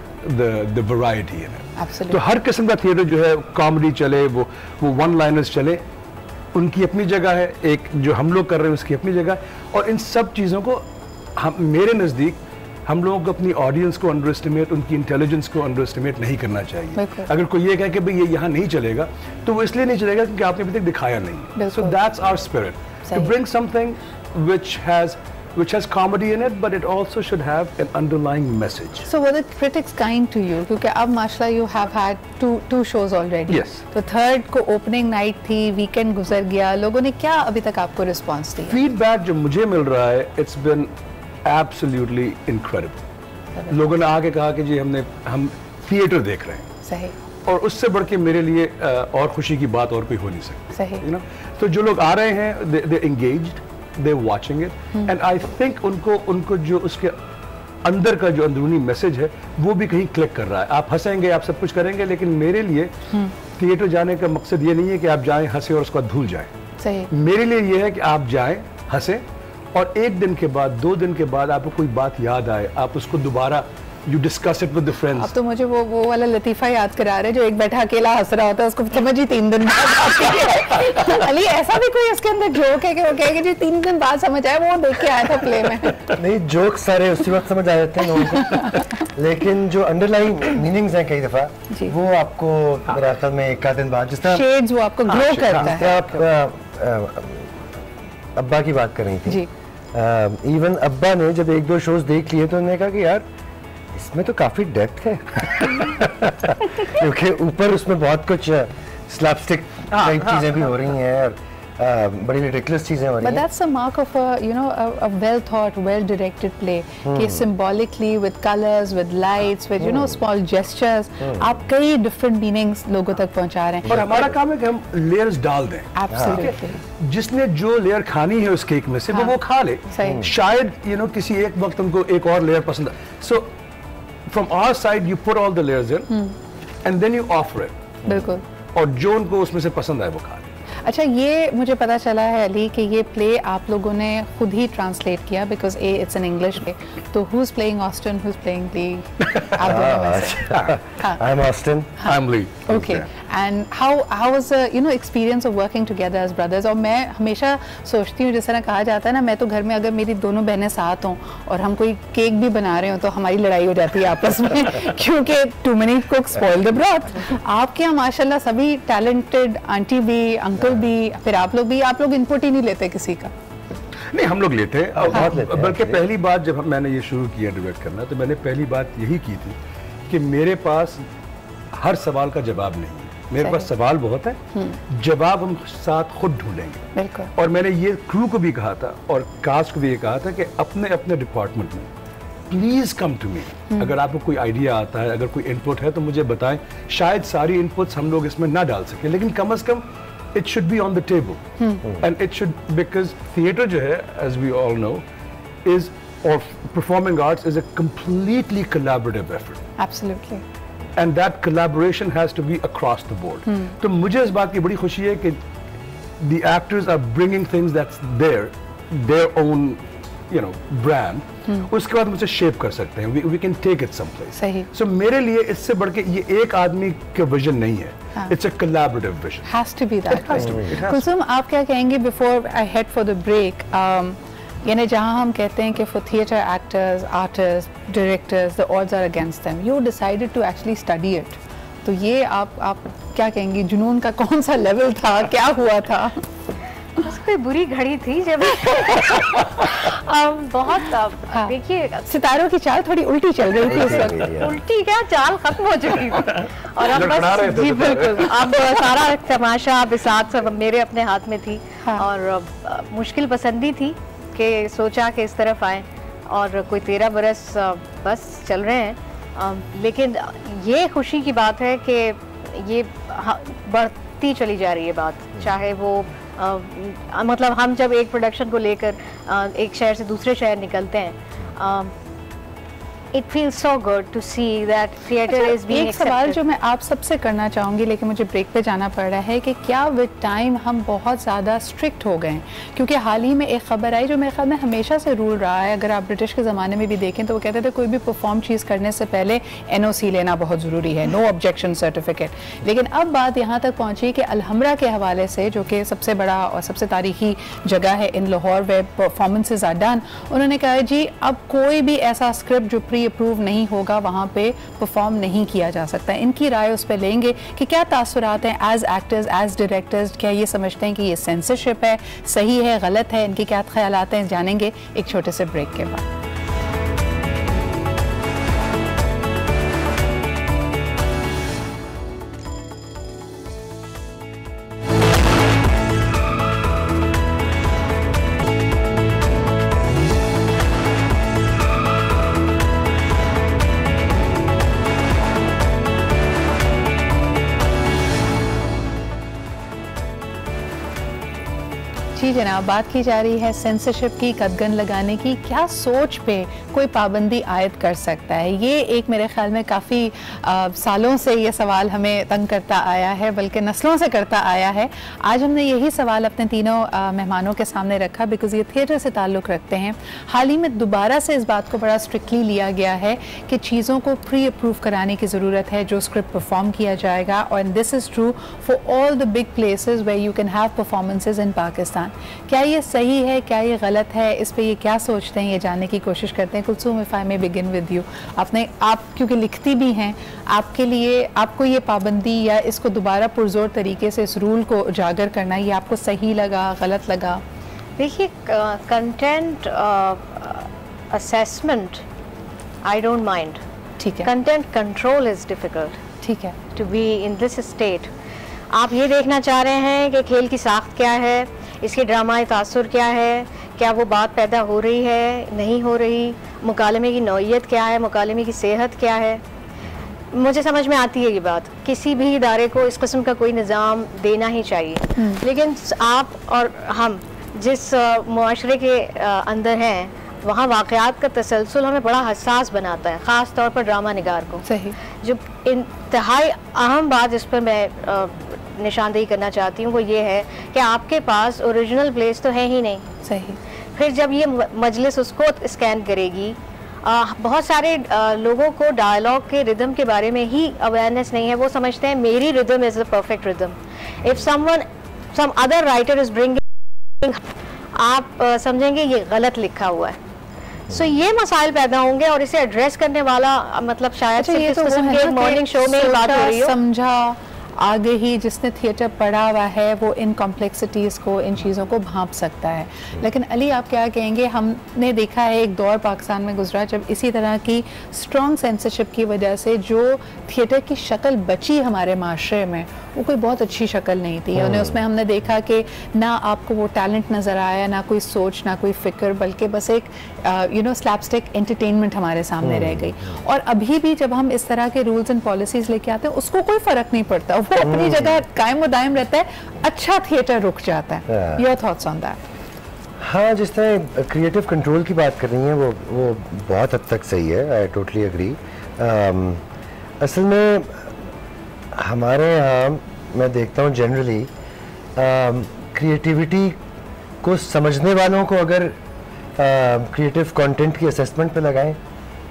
the variety in it. Absolutely. तो हर किस्म का थिएटर जो है, कॉमेडी चले, वो वन लाइनर्स चले, उनकी अपनी जगह है, एक जो हम लोग कर रहे हैं उसकी अपनी जगह, और इन सब चीज़ों को हम, मेरे नज़दीक हम लोगों को अपनी ऑडियंस को अंडर एस्टिमेट, उनकी इंटेलिजेंस को अंडर एस्टिमेट नहीं करना चाहिए। अगर कोई ये कहे कि भाई ये यहाँ नहीं चलेगा, तो वो इसलिए नहीं चलेगा क्योंकि आपने अभी तक दिखाया नहीं। So that's our spirit, to bring something which has comedy in it, but it also should have an underlying message. So were the critics kind to you? क्योंकि अब माशाल्लाह you have had two shows already. Yes. तो third को opening night थी, weekend गुजर गया, लोगों ने क्या अभी तक आपको रिस्पांस दिया? फीडबैक जो मुझे मिल रहा है, it's been absolutely incredible. लोगों ने आके कहा कि जी हम थिएटर देख रहे हैं। सही। और उससे बढ़ के मेरे लिए और खुशी की बात और कोई हो नहीं सकती। सही। You know? तो जो लोग आ रहे हैं, they're engaged, they're watching it, and I think उनको जो उसके अंदर का जो अंदरूनी मैसेज है वो भी कहीं क्लिक कर रहा है। आप हंसेंगे, आप सब कुछ करेंगे, लेकिन मेरे लिए थिएटर जाने का मकसद ये नहीं है कि आप जाएं, हंसे और उसके बाद भूल जाएं। सही। मेरे लिए ये है कि आप जाएं, हंसे, और एक दिन के बाद, 2 दिन के बाद आपको कोई बात याद आए, आप उसको दोबारा You discuss it with the friends. अब तो मुझे वो वाला लतीफ़ा याद करा रहे जो एक बैठा अकेला हंस रहा होता है, उसको समझ ही 3 दिन बाद आती है। अली ऐसा भी कोई इसके अंदर जोक है कि वो कहेगा जी 3 दिन बाद समझ आया, वो देख के आया था प्ले में? नहीं, जोक सारे उसी वक्त समझ आ जाते हैं लोगों को, लेकिन जो अंडरलाइंग मीनिंग्स हैं कई दफ़ा वो आपको मेरे ख्याल में 1 दिन बाद, जिस तरह शेड्स वो आपको ग्रो करता है। आप अब्बा की बात कर रही थी जी। इवन अब्बा ने जब 1-2 शोज देख लिए तो उन्होंने कहा कि यार इसमें तो काफी डेप्थ है क्योंकि ऊपर उसमें बहुत कुछ स्लैपस्टिक टाइप चीजें भी हो रही हैं और बड़ी रिडिकुलस चीजें हो रही हैं। But that's a mark of a well thought, well directed play. कि symbolically with colors, with lights, with small gestures, आप कई different meanings लोगों तक पहुंचा रहे हैं। और हमारा काम है कि हम लेयर्स डाल दें। Absolutely. जिसने जो लेयर खानी है उस केक में से वो खा ले। शायद किसी एक वक्त उनको एक और लेयर पसंद है। So from our side you put all the layers in and then you offer it. बिल्कुल। और जो उनको उसमें से पसंद आए वो खा ले। अच्छा, ये मुझे पता चला है अली कि ये प्ले आप लोगों ने खुद ही ट्रांसलेट किया, because it's an English play. तो who is playing Austin, who is playing Lee? I am Austin, I am Lee. Okay, and how was experience of working together as brothers? और मैं हमेशा सोचती हूँ, जिस तरह कहा जाता है ना, मैं तो घर में अगर मेरी दोनों बहनें साथ हों और हम कोई केक भी बना रहे हो तो हमारी लड़ाई हो जाती है आपस में क्योंकि too many cook spoil the broth. आपके यहाँ माशाल्लाह सभी टैलेंटेड, आंटी भी, अंकल भी, फिर आप लोग इनपुट ही नहीं लेते किसी का? नहीं, हम लोग लेते हैं, बल्कि पहली बात जब मैंने ये शुरू किया डिबेट करना, तो मैंने पहली बात यही की थी कि मेरे पास हर सवाल का जवाब नहीं है। मेरे पास सवाल बहुत है, जवाब हम साथ खुद ढूंढेंगे। और मैंने ये क्रू को भी कहा था और कास्ट को भी ये कहा था कि अपने अपने डिपार्टमेंट में प्लीज कम टू मी। अगर आपको कोई आइडिया आता है, अगर कोई इनपुट है तो मुझे बताएं। शायद सारी इनपुट्स हम लोग इसमें ना डाल सके, लेकिन कम से कम it should be on the table, and it should, because theatre जो है, as we all know, is, or performing arts is a completely collaborative effort. Absolutely. And that collaboration has to be across the board. तो मुझे इस बात की बड़ी खुशी है कि the actors are bringing things that's their own, brand. उसके बाद मुझे शेप कर सकते हैं, we can take it someplace. सही। So मेरे लिए इससे बढ़ के ये एक आदमी का विजन नहीं है, it's a collaborative vision. Has to be that way. Kulsum, आप क्या कहेंगे before I head for the break? यानी जहाँ हम कहते हैं कि for theatre actors, artists, directors, the odds are against them. You decided to actually study it. तो ये आप क्या कहेंगे, जुनून का कौन सा लेवल था, क्या हुआ था? बस कोई बुरी घड़ी थी जब बहुत, देखिए सितारों की चाल थोड़ी उल्टी चल रही थी उस वक्त। उल्टी क्या, चाल खत्म हो चुकी थी और अब बस, जी बिल्कुल, अब सारा तमाशा बिसात सब मेरे अपने हाथ में थी। और मुश्किल पसंदी थी कि सोचा कि इस तरफ आए, और कोई 13 बरस बस चल रहे हैं। लेकिन ये खुशी की बात है कि ये बढ़ती चली जा रही है बात, चाहे वो मतलब हम जब एक प्रोडक्शन को लेकर एक शहर से दूसरे शहर निकलते हैं, it feels so good to see that theatre is being accepted. एक सवाल जो मैं आप सबसे करना चाहूँगी, लेकिन मुझे ब्रेक पे जाना पड़ रहा है कि क्या विद टाइम हम बहुत ज़्यादा स्ट्रिक्ट हो गए हैं? क्योंकि हाल ही में एक खबर आई जो मेरे ख्याल में हमेशा से रूल रहा है, अगर आप ब्रिटिश के ज़माने में भी देखें तो वो कहते थे कोई भी परफॉर्म चीज़ करने से पहले NOC लेना बहुत ज़रूरी है, नो ऑब्जेक्शन सर्टिफिकेट। लेकिन अब बात यहाँ तक पहुँची कि अलहमरा के हवाले से, जो कि सबसे बड़ा और सबसे तारीखी जगह है इन लाहौर वे परफॉर्मेंसेज आर डन, उन्होंने कहा जी अब कोई भी ऐसा स्क्रिप्ट जो प्री अप्रूव नहीं होगा वहाँ पे परफॉर्म नहीं किया जा सकता। इनकी राय उस पर लेंगे कि क्या तासुरात हैं एज एक्टर्स, एज डायरेक्टर्स, क्या ये समझते हैं कि ये सेंसरशिप है, सही है, गलत है, इनके क्या ख्यालात हैं, जानेंगे एक छोटे से ब्रेक के बाद। जी जनाब, बात की जा रही है सेंसरशिप की, कदगन लगाने की। क्या सोच पे कोई पाबंदी आयद कर सकता है? ये एक मेरे ख्याल में काफ़ी सालों से ये सवाल हमें तंग करता आया है, बल्कि नस्लों से करता आया है। आज हमने यही सवाल अपने तीनों मेहमानों के सामने रखा बिकॉज़ ये थिएटर से ताल्लुक़ रखते हैं। हाल ही में दोबारा से इस बात को बड़ा स्ट्रिक्टली लिया गया है कि चीज़ों को प्री अप्रूव कराने की ज़रूरत है जो स्क्रिप्ट परफॉर्म किया जाएगा, और this is true for all the big places where you can have performances in Pakistan. क्या ये सही है, क्या ये गलत है? इस पे ये क्या सोचते हैं, ये जानने की कोशिश करते हैं। Kulsoom, if I may begin with you, आप क्योंकि लिखती भी हैं, आपके लिए आपको ये पाबंदी या इसको दोबारा पुरजोर तरीके से इस रूल को उजागर करना, ये आपको सही लगा, गलत लगा? देखिए, content assessment I don't mind, ठीक है। कंटेंट कंट्रोल इज डिफिकल्ट, ठीक है, to be in this state. आप ये देखना चाह रहे हैं कि खेल की साख्त क्या है, इसके ड्रामाई तासुर क्या है, क्या वो बात पैदा हो रही है, नहीं हो रही, मुकालमे की नौइयत क्या है, मुकालमे की सेहत क्या है। मुझे समझ में आती है ये बात, किसी भी इदारे को इस किस्म का कोई निज़ाम देना ही चाहिए। लेकिन आप और हम जिस मुआशरे के अंदर हैं, वहाँ वाक़यात का तसलसल हमें बड़ा हसास बनाता है, ख़ास तौर पर ड्रामा निगार को। सही। जो इंतहाई अहम बात जिस पर मैं निशानदेही करना चाहती हूँ वो ये है कि आपके पास ओरिजिनल प्लेस तो है ही नहीं। सही। फिर जब ये मजलिस उसको स्कैन करेगी, बहुत सारे लोगों को डायलॉग के रिदम के बारे में ही अवेयरनेस नहीं है। वो समझते हैं मेरी rhythm is the perfect rhythm, if some other writer is bringing, आप समझेंगे ये गलत लिखा हुआ है। सो ये मसाइल पैदा होंगे और इसे एड्रेस करने वाला मतलब शायद ये इस किस्म के मॉर्निंग शो में बात हो रही हो। समझा आगे ही जिसने थिएटर पढ़ा हुआ है वो इन कॉम्प्लेक्सिटीज़ को, इन चीज़ों को भांप सकता है। लेकिन अली, आप क्या कहेंगे? हमने देखा है एक दौर पाकिस्तान में गुजरा जब इसी तरह की स्ट्रॉन्ग सेंसरशिप की वजह से जो थिएटर की शक्ल बची हमारे माशरे में, वो कोई बहुत अच्छी शक्ल नहीं थी। उन्हें उसमें हमने देखा कि ना आपको वो टैलेंट नज़र आया, ना कोई सोच, ना कोई फ़िक्र, बल्कि बस एक स्लैपस्टिक एंटरटेनमेंट हमारे सामने रह गई। और अभी भी जब हम इस तरह के रूल्स एंड पॉलिसीज़ लेके आते हैं उसको कोई फ़र्क नहीं पड़ता, वो अपनी जगह कायम व दायम रहता है, अच्छा थिएटर रुक जाता है। Your thoughts on that? हाँ, जिस तरह क्रिएटिव कंट्रोल की बात कर रही हैं वो बहुत हद तक सही है, आई टोटली एग्री। असल में हमारे यहाँ मैं देखता हूँ जनरली क्रिएटिविटी को समझने वालों को अगर क्रिएटिव कंटेंट की असेसमेंट पे लगाएं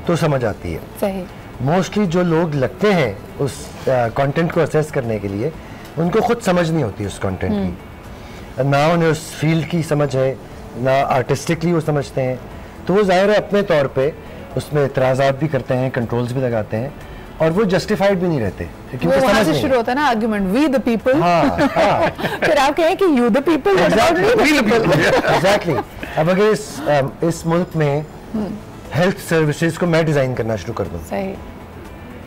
तो समझ आती है। सही। मोस्टली जो लोग लगते हैं उस कंटेंट को असेस करने के लिए, उनको खुद समझ नहीं होती उस कंटेंट की, ना उन्हें उस फील्ड की समझ है, ना आर्टिस्टिकली वो समझते हैं, तो वो ज़ाहिर है अपने तौर पे उसमें इतराज़ात भी करते हैं, कंट्रोल्स भी लगाते हैं, और वो जस्टिफाइड भी नहीं रहते क्योंकि वो वहाँ से शुरू होता है ना आर्गुमेंट, वी द पीपल। फिर आप कहें कि यू द पीपल, एग्जैक्टली। अब अगर इस मुल्क में हेल्थ सर्विसेज को मैं डिज़ाइन करना शुरू कर दूँ, सही,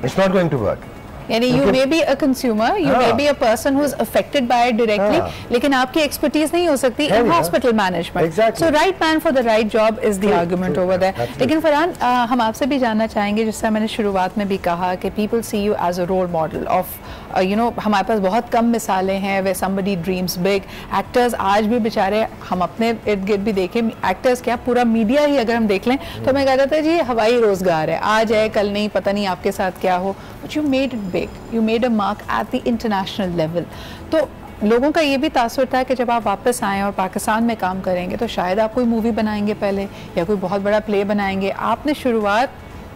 it's not going to work. यानी you may be a consumer, you may be a person who is affected by it directly, लेकिन आपकी एक्सपर्टीज नहीं हो सकती in hospital management. So right man for the right job is the argument over there. लेकिन फरहान, हम आपसे भी जानना चाहेंगे, जिस तरह मैंने शुरुआत में भी कहा कि people see you as a role model of हमारे पास बहुत कम मिसालें हैं way somebody dreams big. Actors आज भी बेचारे, हम अपने इर्द गिर्द भी देखें, एक्टर्स क्या पूरा मीडिया ही अगर हम देख लें तो हमें कहा जाता है जी हवाई रोजगार है, आज है कल नहीं, पता नहीं आपके साथ क्या हो। But you made it big, you made a mark at the international level. तो लोगों का ये भी तासुर था कि जब आप वापस आएँ और पाकिस्तान में काम करेंगे तो शायद आप कोई मूवी बनाएंगे पहले या कोई बहुत बड़ा प्ले बनाएंगे। आपने शुरुआत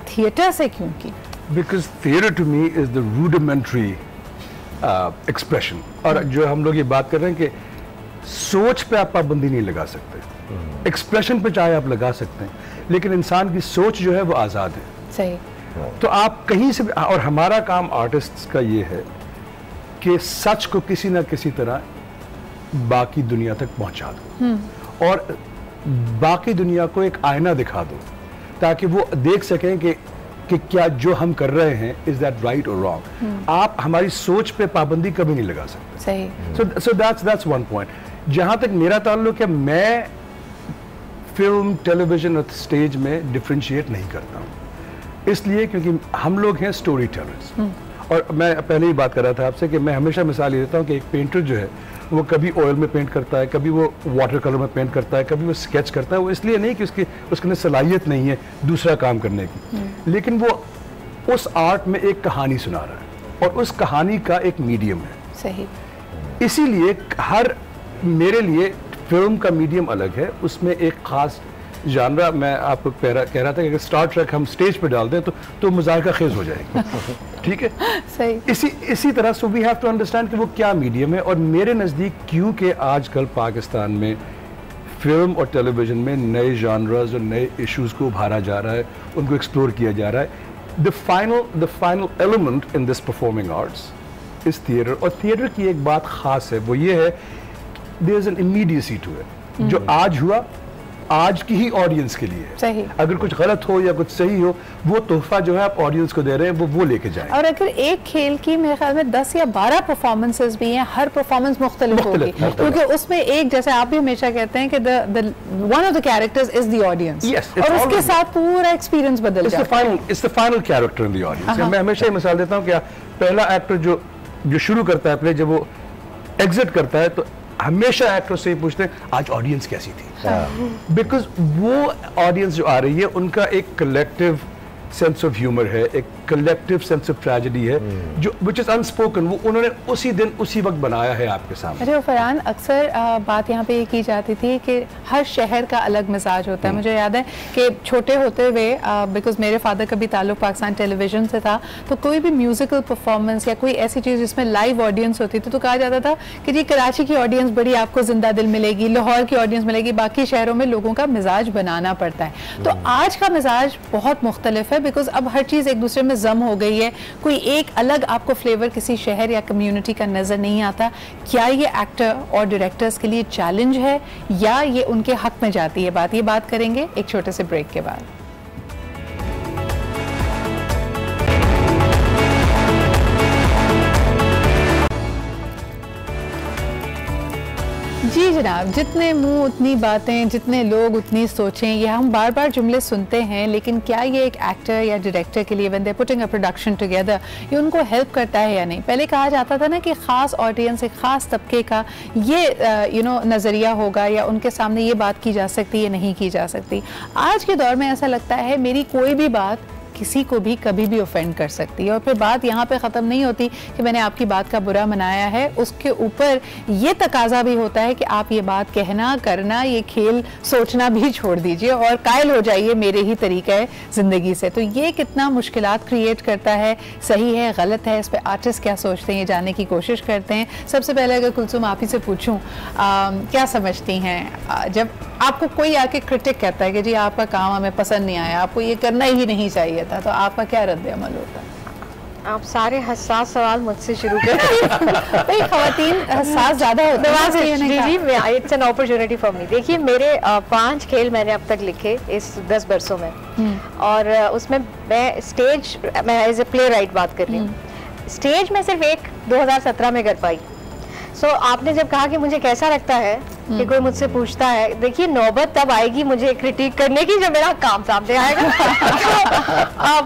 थिएटर से क्यों की? Because theatre to me is the rudimentary expression. और जो हम लोग ये बात कर रहे हैं कि सोच पे आप पाबंदी नहीं लगा सकते, एक्सप्रेशन पे चाहे आप लगा सकते हैं, लेकिन इंसान की सोच जो है वो आज़ाद है। सही। तो आप कहीं से भी, और हमारा काम आर्टिस्ट्स का ये है कि सच को किसी ना किसी तरह बाकी दुनिया तक पहुंचा दो और बाकी दुनिया को एक आईना दिखा दो ताकि वो देख सकें कि क्या जो हम कर रहे हैं इज दैट राइट और रॉन्ग। आप हमारी सोच पे पाबंदी कभी नहीं लगा सकते। सही। So that's one point. जहां तक मेरा ताल्लुक है, मैं फिल्म, टेलीविजन और स्टेज में डिफरेंशिएट नहीं करता हूं, इसलिए क्योंकि हम लोग हैं स्टोरी टेलर्स। और मैं पहले ही बात कर रहा था आपसे कि मैं हमेशा मिसाल ये देता हूँ कि एक पेंटर जो है वो कभी ऑयल में पेंट करता है, कभी वो वाटर कलर में पेंट करता है, कभी वो स्केच करता है। वो इसलिए नहीं कि उसके अंदर सलाहियत नहीं है दूसरा काम करने की, लेकिन वो उस आर्ट में एक कहानी सुना रहा है और उस कहानी का एक मीडियम है। सही। इसीलिए मेरे लिए फिल्म का मीडियम अलग है, उसमें एक खास जानरा। मैं आपको कह रहा था कि अगर स्टार ट्रेक हम स्टेज पे डाल दें तो मुज़ाहिरा खेज हो जाएगा। ठीक है। सही। इसी तरह so we have to understand कि वो क्या मीडियम है। और मेरे नज़दीक क्योंकि आजकल पाकिस्तान में फिल्म और टेलीविज़न में नए जानराज और नए इश्यूज़ को उभारा जा रहा है, उनको एक्सप्लोर किया जा रहा है। The final element in this performing arts is theatre. और थिएटर की एक बात ख़ास है, वो ये है there is an immediacy to it. जो आज हुआ आज की ही ऑडियंस के लिए सही। अगर कुछ गलत हो या कुछ सही हो, वो तोहफा जो है आप ऑडियंस को दे रहे हैं वो लेके जाएं। और अगर एक खेल की मेरे ख्याल में 10 या 12 परफॉर्मेंसेस भी हैं, हर परफॉर्मेंस मुख्तलिफ होगी, क्योंकि उसमें एक, जैसे आप भी हमेशा कहते हैं कि one of the characters is the audience, और उसके साथ पूरा एक्सपीरियंस बदल जाता है। It's the final character in the audience. मैं हमेशा ये मिसाल देता हूँ कि पहला एक्टर जो शुरू करता है प्ले, जब वो एग्जिट करता है तो हमेशा एक्टर से पूछते हैं आज ऑडियंस कैसी थी, बिकॉज वो ऑडियंस जो आ रही है उनका एक कलेक्टिव सेंस ऑफ ह्यूमर है, एक कलेक्टिव सेंस ऑफ ट्रेजेडी है जो विच इज अनस्पोकन, वो उन्होंने उसी दिन उसी वक्त बनाया है आपके सामने। अरे फरहान, अक्सर बात यहाँ पे ये की जाती थी कि हर शहर का अलग मिजाज होता है। मुझे याद है कि छोटे होते हुए, बिकॉज मेरे फादर का भी ताल्लुक पाकिस्तान टेलीविजन से था, तो कोई भी म्यूजिकल परफॉर्मेंस या कोई ऐसी चीज़ जिसमें लाइव ऑडियंस होती थी तो कहा जाता था कि जी कराची की ऑडियंस बड़ी आपको जिंदा दिल मिलेगी, लाहौर की ऑडियंस मिलेगी, बाकी शहरों में लोगों का मिजाज बनाना पड़ता है। तो आज का मिजाज बहुत मुख्तलिफ है, बिकॉज अब हर चीज़ एक दूसरे में जम हो गई है, कोई एक अलग आपको फ्लेवर किसी शहर या कम्युनिटी का नज़र नहीं आता। क्या ये एक्टर और डायरेक्टर्स के लिए चैलेंज है या ये उनके हक में जाती है बात? ये बात करेंगे एक छोटे से ब्रेक के बाद। जी जनाब, जितने मुंह उतनी बातें, जितने लोग उतनी सोचें, ये हम बार बार जुमले सुनते हैं, लेकिन क्या ये एक एक्टर या डायरेक्टर के लिए, when they putting a production together, ये उनको हेल्प करता है या नहीं? पहले कहा जाता था ना कि ख़ास ऑडियंस, एक ख़ास तबके का ये नज़रिया होगा या उनके सामने ये बात की जा सकती है, नहीं की जा सकती। आज के दौर में ऐसा लगता है मेरी कोई भी बात किसी को भी कभी भी ऑफेंड कर सकती है, और फिर बात यहाँ पे ख़त्म नहीं होती कि मैंने आपकी बात का बुरा मनाया है, उसके ऊपर ये तकाजा भी होता है कि आप ये बात कहना, करना, ये खेल सोचना भी छोड़ दीजिए और कायल हो जाइए मेरे ही तरीक़े ज़िंदगी से। तो ये कितना मुश्किलात क्रिएट करता है, सही है गलत है, इस पर आर्टिस्ट क्या सोचते हैं ये जानने की कोशिश करते हैं। सबसे पहले अगर कुलसुम आप ही से पूछूँ, क्या समझती हैं जब आपको कोई आके क्रिटिक कहता है कि जी आपका काम हमें पसंद नहीं आया, आपको ये करना ही नहीं चाहिए था, तो आपका क्या रद्द-ए-अमल होता है? आप सारे हसास सवाल मुझसे शुरू करें। भाई खवातीन हसास ज़्यादा होते हैं। जी, it's an opportunity for me. देखिए मेरे 5 खेल मैंने अब तक लिखे इस 10 बरसों में, और उसमें मैं एज ए प्ले राइट बात कर रही हूँ। स्टेज में सिर्फ एक 2017 में कर पाई। सो आपने जब कहा कि मुझे कैसा लगता है कि कोई मुझसे पूछता है, देखिए नौबत तब आएगी मुझे क्रिटिक करने की जब मेरा काम सामने आएगा।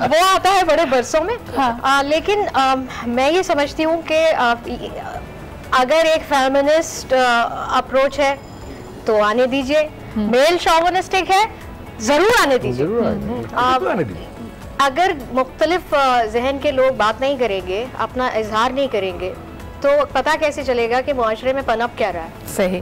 वो आता है बड़े बरसों में। लेकिन मैं ये समझती हूँ कि अगर एक फेमिनिस्ट अप्रोच है तो आने दीजिए, मेल शॉविनिस्टिक है जरूर आने दीजिए। अगर मुख्तलिफ जहन के लोग बात नहीं करेंगे, अपना इजहार नहीं करेंगे, तो पता कैसे चलेगा कि मुआशरे में पनप क्या रहा है। सही,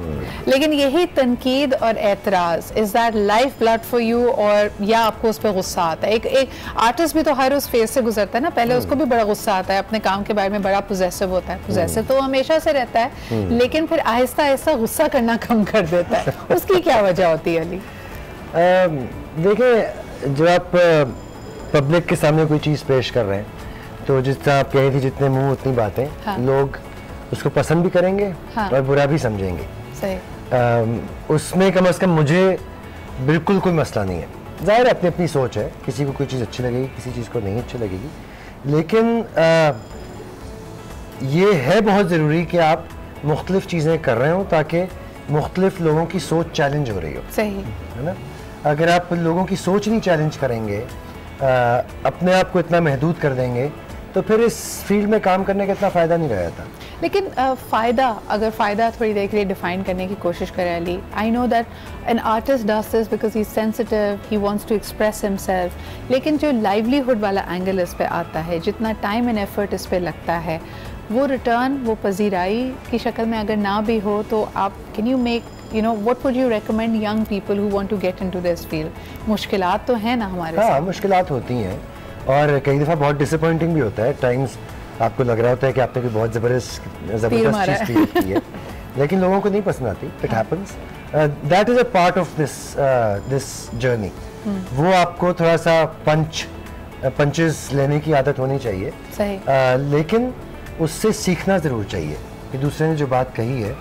लेकिन यही तनकीद और एतराज़, is that life blood for you, और या आपको उस पर गुस्सा आता है? एक आर्टिस्ट भी तो हर उस फेज से गुजरता है ना, पहले उसको भी बड़ा गुस्सा आता है, अपने काम के बारे में बड़ा पोजेसिव होता है, पोजेसिव तो हमेशा से रहता है, लेकिन फिर आहिस्ता आहिस्ता गुस्सा करना कम कर देता है, उसकी क्या वजह होती है अली? देखिए, जब आप पब्लिक के सामने कोई चीज़ पेश कर रहे हैं तो जिस तरह आप कही थी, जितने मुंह उतनी बातें, लोग उसको पसंद भी करेंगे और बुरा भी समझेंगे। सही। उसमें कम से कम मुझे बिल्कुल कोई मसला नहीं है। ज़ाहिर अपनी अपनी सोच है, किसी को कोई चीज़ अच्छी लगेगी, किसी चीज़ को नहीं अच्छी लगेगी, लेकिन ये है बहुत ज़रूरी कि आप मुख्तलिफ चीज़ें कर रहे हो ताकि मुख्तलिफ लोगों की सोच चैलेंज हो रही हो। सही है ना? अगर आप लोगों की सोच नहीं चैलेंज करेंगे, अपने आप को इतना महदूद कर देंगे, तो फिर इस फील्ड में काम करने का इतना फ़ायदा नहीं रह जाता। लेकिन फ़ायदा, अगर फ़ायदा थोड़ी देर के लिए डिफ़ाइन करने की कोशिश करें Ali, I know that an artist does this because he is sensitive, he wants to express himself, लेकिन जो लाइवलीहुड वाला एंगल इस पे आता है, जितना टाइम एंड एफर्ट इस पे लगता है, वो रिटर्न, वो पजीराई की शक्ल में अगर ना भी हो, तो आप can you make what would you recommend young people who want to get into this field? मुश्किलात तो हैं ना हमारे साथ? हाँ, मुश्किलात होती हैं और कई दफ़ा बहुत डिसअपॉइंटिंग भी होता है। टाइम्स आपको लग रहा होता है कि आपने कोई बहुत ज़बरदस्त चीज़ की है, लेकिन लोगों को नहीं पसंद आती। It happens, that is a part of this journey. वो आपको थोड़ा सा पंचेस लेने की आदत होनी चाहिए। सही। लेकिन उससे सीखना ज़रूर चाहिए कि दूसरे ने जो बात कही है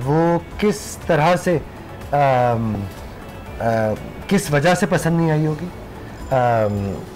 वो किस तरह से किस वजह से पसंद नहीं आई होगी।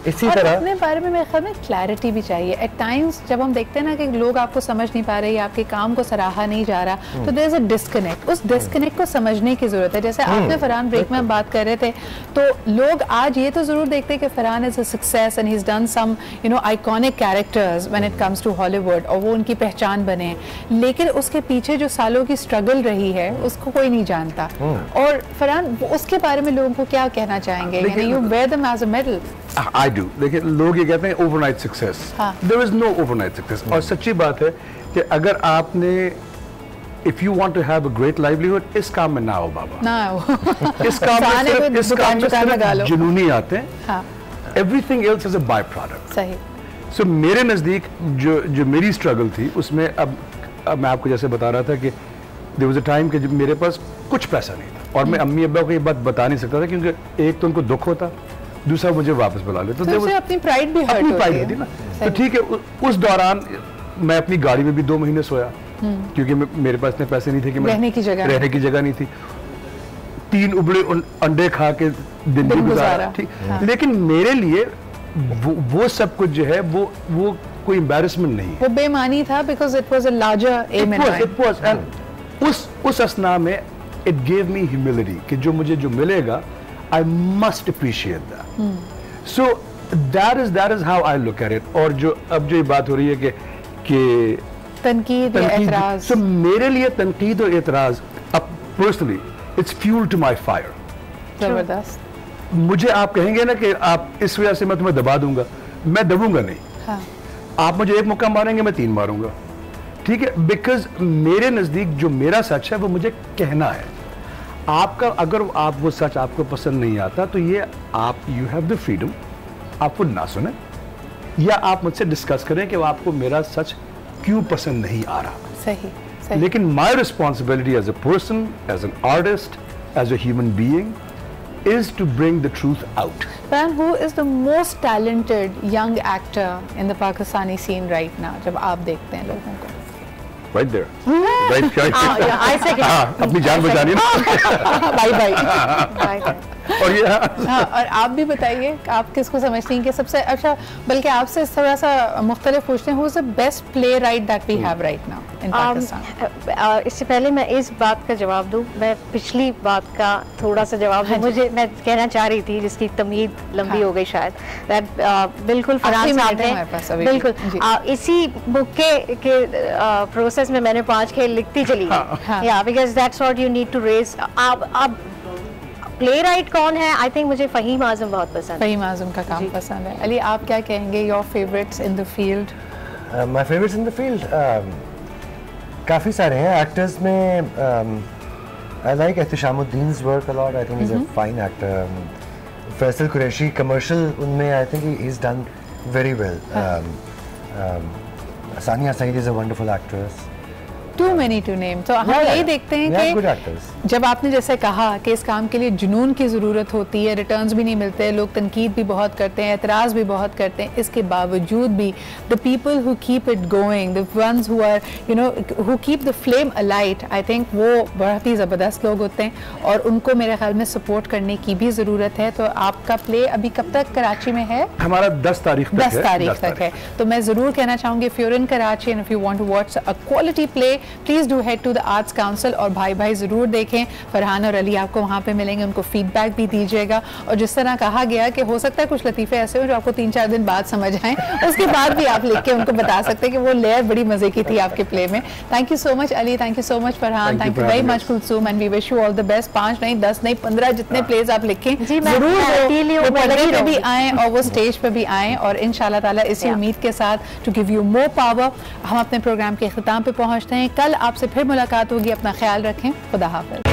इसी तरह अपने बारे में मेरे ख्याल में क्लैरिटी भी चाहिए। एट टाइम्स जब हम देखते हैं ना कि लोग आपको समझ नहीं पा रहे या आपके काम को सराहा नहीं जा रहा, तो देयर इज अ डिस्कनेक्ट। उस डिस्कनेक्ट को समझने की जरूरत है। जैसे आपने फरहान ब्रेक में बात कर रहे थे, तो लोग आज ये तो जरूर देखते हैं कि Farhan is a success and he is done some iconic characters when it comes to Hollywood, और वो उनकी पहचान बने, लेकिन उसके पीछे जो सालों की स्ट्रगल रही है उसको कोई नहीं जानता। और फरहान, उसके बारे में लोगों को क्या कहना चाहेंगे? You wear them as a I do. देखिए, लोग ये कहते हैं overnight success. There is no overnight success। और सच्ची बात है कि अगर आपने if you want to have a great livelihood, इस काम में ना आओ बाबा, ना आओ। इस काम में सिर्फ जुनूनी आते हैं। Everything else is a byproduct। सही। So मेरे नज़दीक जो मेरी स्ट्रगल थी, उसमें अब मैं आपको जैसे बता रहा था कि there was a time कि जब मेरे पास कुछ पैसा नहीं था, और मैं अम्मी अब्बा को ये बात बता नहीं सकता था, क्योंकि एक तो उनको दुख होता, दूसरा मुझे वापस बुला ले, तो अपनी प्राइड भी हर्ट होती ना। तो ठीक है, उस दौरान मैं अपनी गाड़ी में भी 2 महीने सोया, क्योंकि मेरे पास इतने पैसे नहीं थे कि रहने की जगह नहीं थी। 3 उबले अंडे खा के दिन भी गुजारा। ठीक। लेकिन मेरे लिए वो सब कुछ जो है वो कोई एम्बैरेसमेंट नहीं है, वो बेमानी था, because it was a larger aim in mind. It was, and उस असना में इट गेव मी ह्यूमिलिटी कि जो मुझे मिलेगा, I must appreciate that। So that is how I look at it। और अब जो ये बात हो रही है कि तनकीद या एतराज़, so मेरे लिए तनकीद और एतराज़, अब personally it's fuel to my fire। जबरदस्त। मुझे आप कहेंगे ना कि आप इस वजह से मैं तुम्हें दबा दूंगा, मैं दबूंगा नहीं। हाँ। आप मुझे 1 मुक्का मारेंगे, मैं 3 मारूंगा। ठीक है, बिकॉज मेरे नज़दीक जो मेरा सच है वो मुझे कहना है। आपका अगर वो सच आपको पसंद नहीं आता, तो ये आप यू हैव द फ्रीडम, आप वो ना सुने, या आप मुझसे डिस्कस करें कि आपको मेरा सच क्यों पसंद नहीं आ रहा। सही। लेकिन my responsibility as a person, as an artist, as a human being is to bring the truth out। Farhan, who is the most talented young actor in the Pakistani scene right now? जब आप देखते हैं लोगों को। Right there। Right। I second। अपनी जान बचानी ना। Bye। और ये हाँ, और आप भी बताइए आप किसको समझती हैं कि सबसे अच्छा, बल्कि आपसे थोड़ा सा मुख्तलिफ पूछते हैं, who is the best playwright that we have right now in Pakistan? इससे पहले मैं इस बात का जवाब दूं, मैं पिछली बात का थोड़ा सा जवाब दूं। मुझे मैं कहना चाह रही थी जिसकी तमीद लंबी हो गई शायद, बिल्कुल फरहान साहब ने बिल्कुल इसी बुक के प्रोसेस में मैंने 5 खेल लिखती चली गई, या because that's what you need to raise. अब प्ले राइट कौन है? आई थिंक मुझे फ़हीम आज़म बहुत पसंद है। फ़हीम आज़म का काम पसंद है। अली आप क्या कहेंगे, your favourites in the field? My favourites in the field काफ़ी सारे हैं। एक्टर्स में I like Ehtishamuddin's work a lot, I think is a fine actor. Faisal Qureshi commercial, उनमें I think he is done very well. Sania Saeed is a wonderful actress. Too many to name। तो हम यही देखते हैं कि जब आपने जैसे कहा कि इस काम के लिए जुनून की ज़रूरत होती है, रिटर्न्स भी नहीं मिलते, लोग तनकीद भी बहुत करते हैं, एतराज़ भी बहुत करते हैं, इसके बावजूद भी the people who keep it going, the ones who are you know who keep the flame alight, I think वो बहुत ही ज़बरदस्त लोग होते हैं और उनको मेरे ख्याल में सपोर्ट करने की भी ज़रूरत है। तो आपका प्ले अभी कब तक कराची में है? हमारा 10 तारीख तक है। तो मैं ज़रूर कहना चाहूँगी, if you're in Karachi and if you want to watch a quality play, please do head to the arts council और भाई भाई ज़रूर देखें। फरहान और अली आपको वहाँ पे मिलेंगे, उनको फीडबैक भी दीजिएगा। और जिस तरह कहा गया कि हो सकता है कुछ लतीफ़े ऐसे हो जो आपको 3-4 दिन बाद समझ आएँ, उसके बाद भी आप लिख के उनको बता सकते हैं कि वो लेयर बड़ी मज़े की थी आपके प्ले में। Thank you so much Ali, thank you so much Farhan, thank you very much Kulsoom, and we wish you all the best. 5 नहीं 10 नहीं 15 जितने प्लेज आप लिखें ज़रूर पर्दे पे भी आएँ और वो स्टेज पे भी आएँ, और इंशाल्लाह ताला इसी उम्मीद के साथ to give you more power हम अपने प्रोग्राम के अख्ताम पे पहुँचते हैं। कल आपसे फिर मुलाकात होगी, अपना ख्याल रखें, खुदा हाफ़िज़।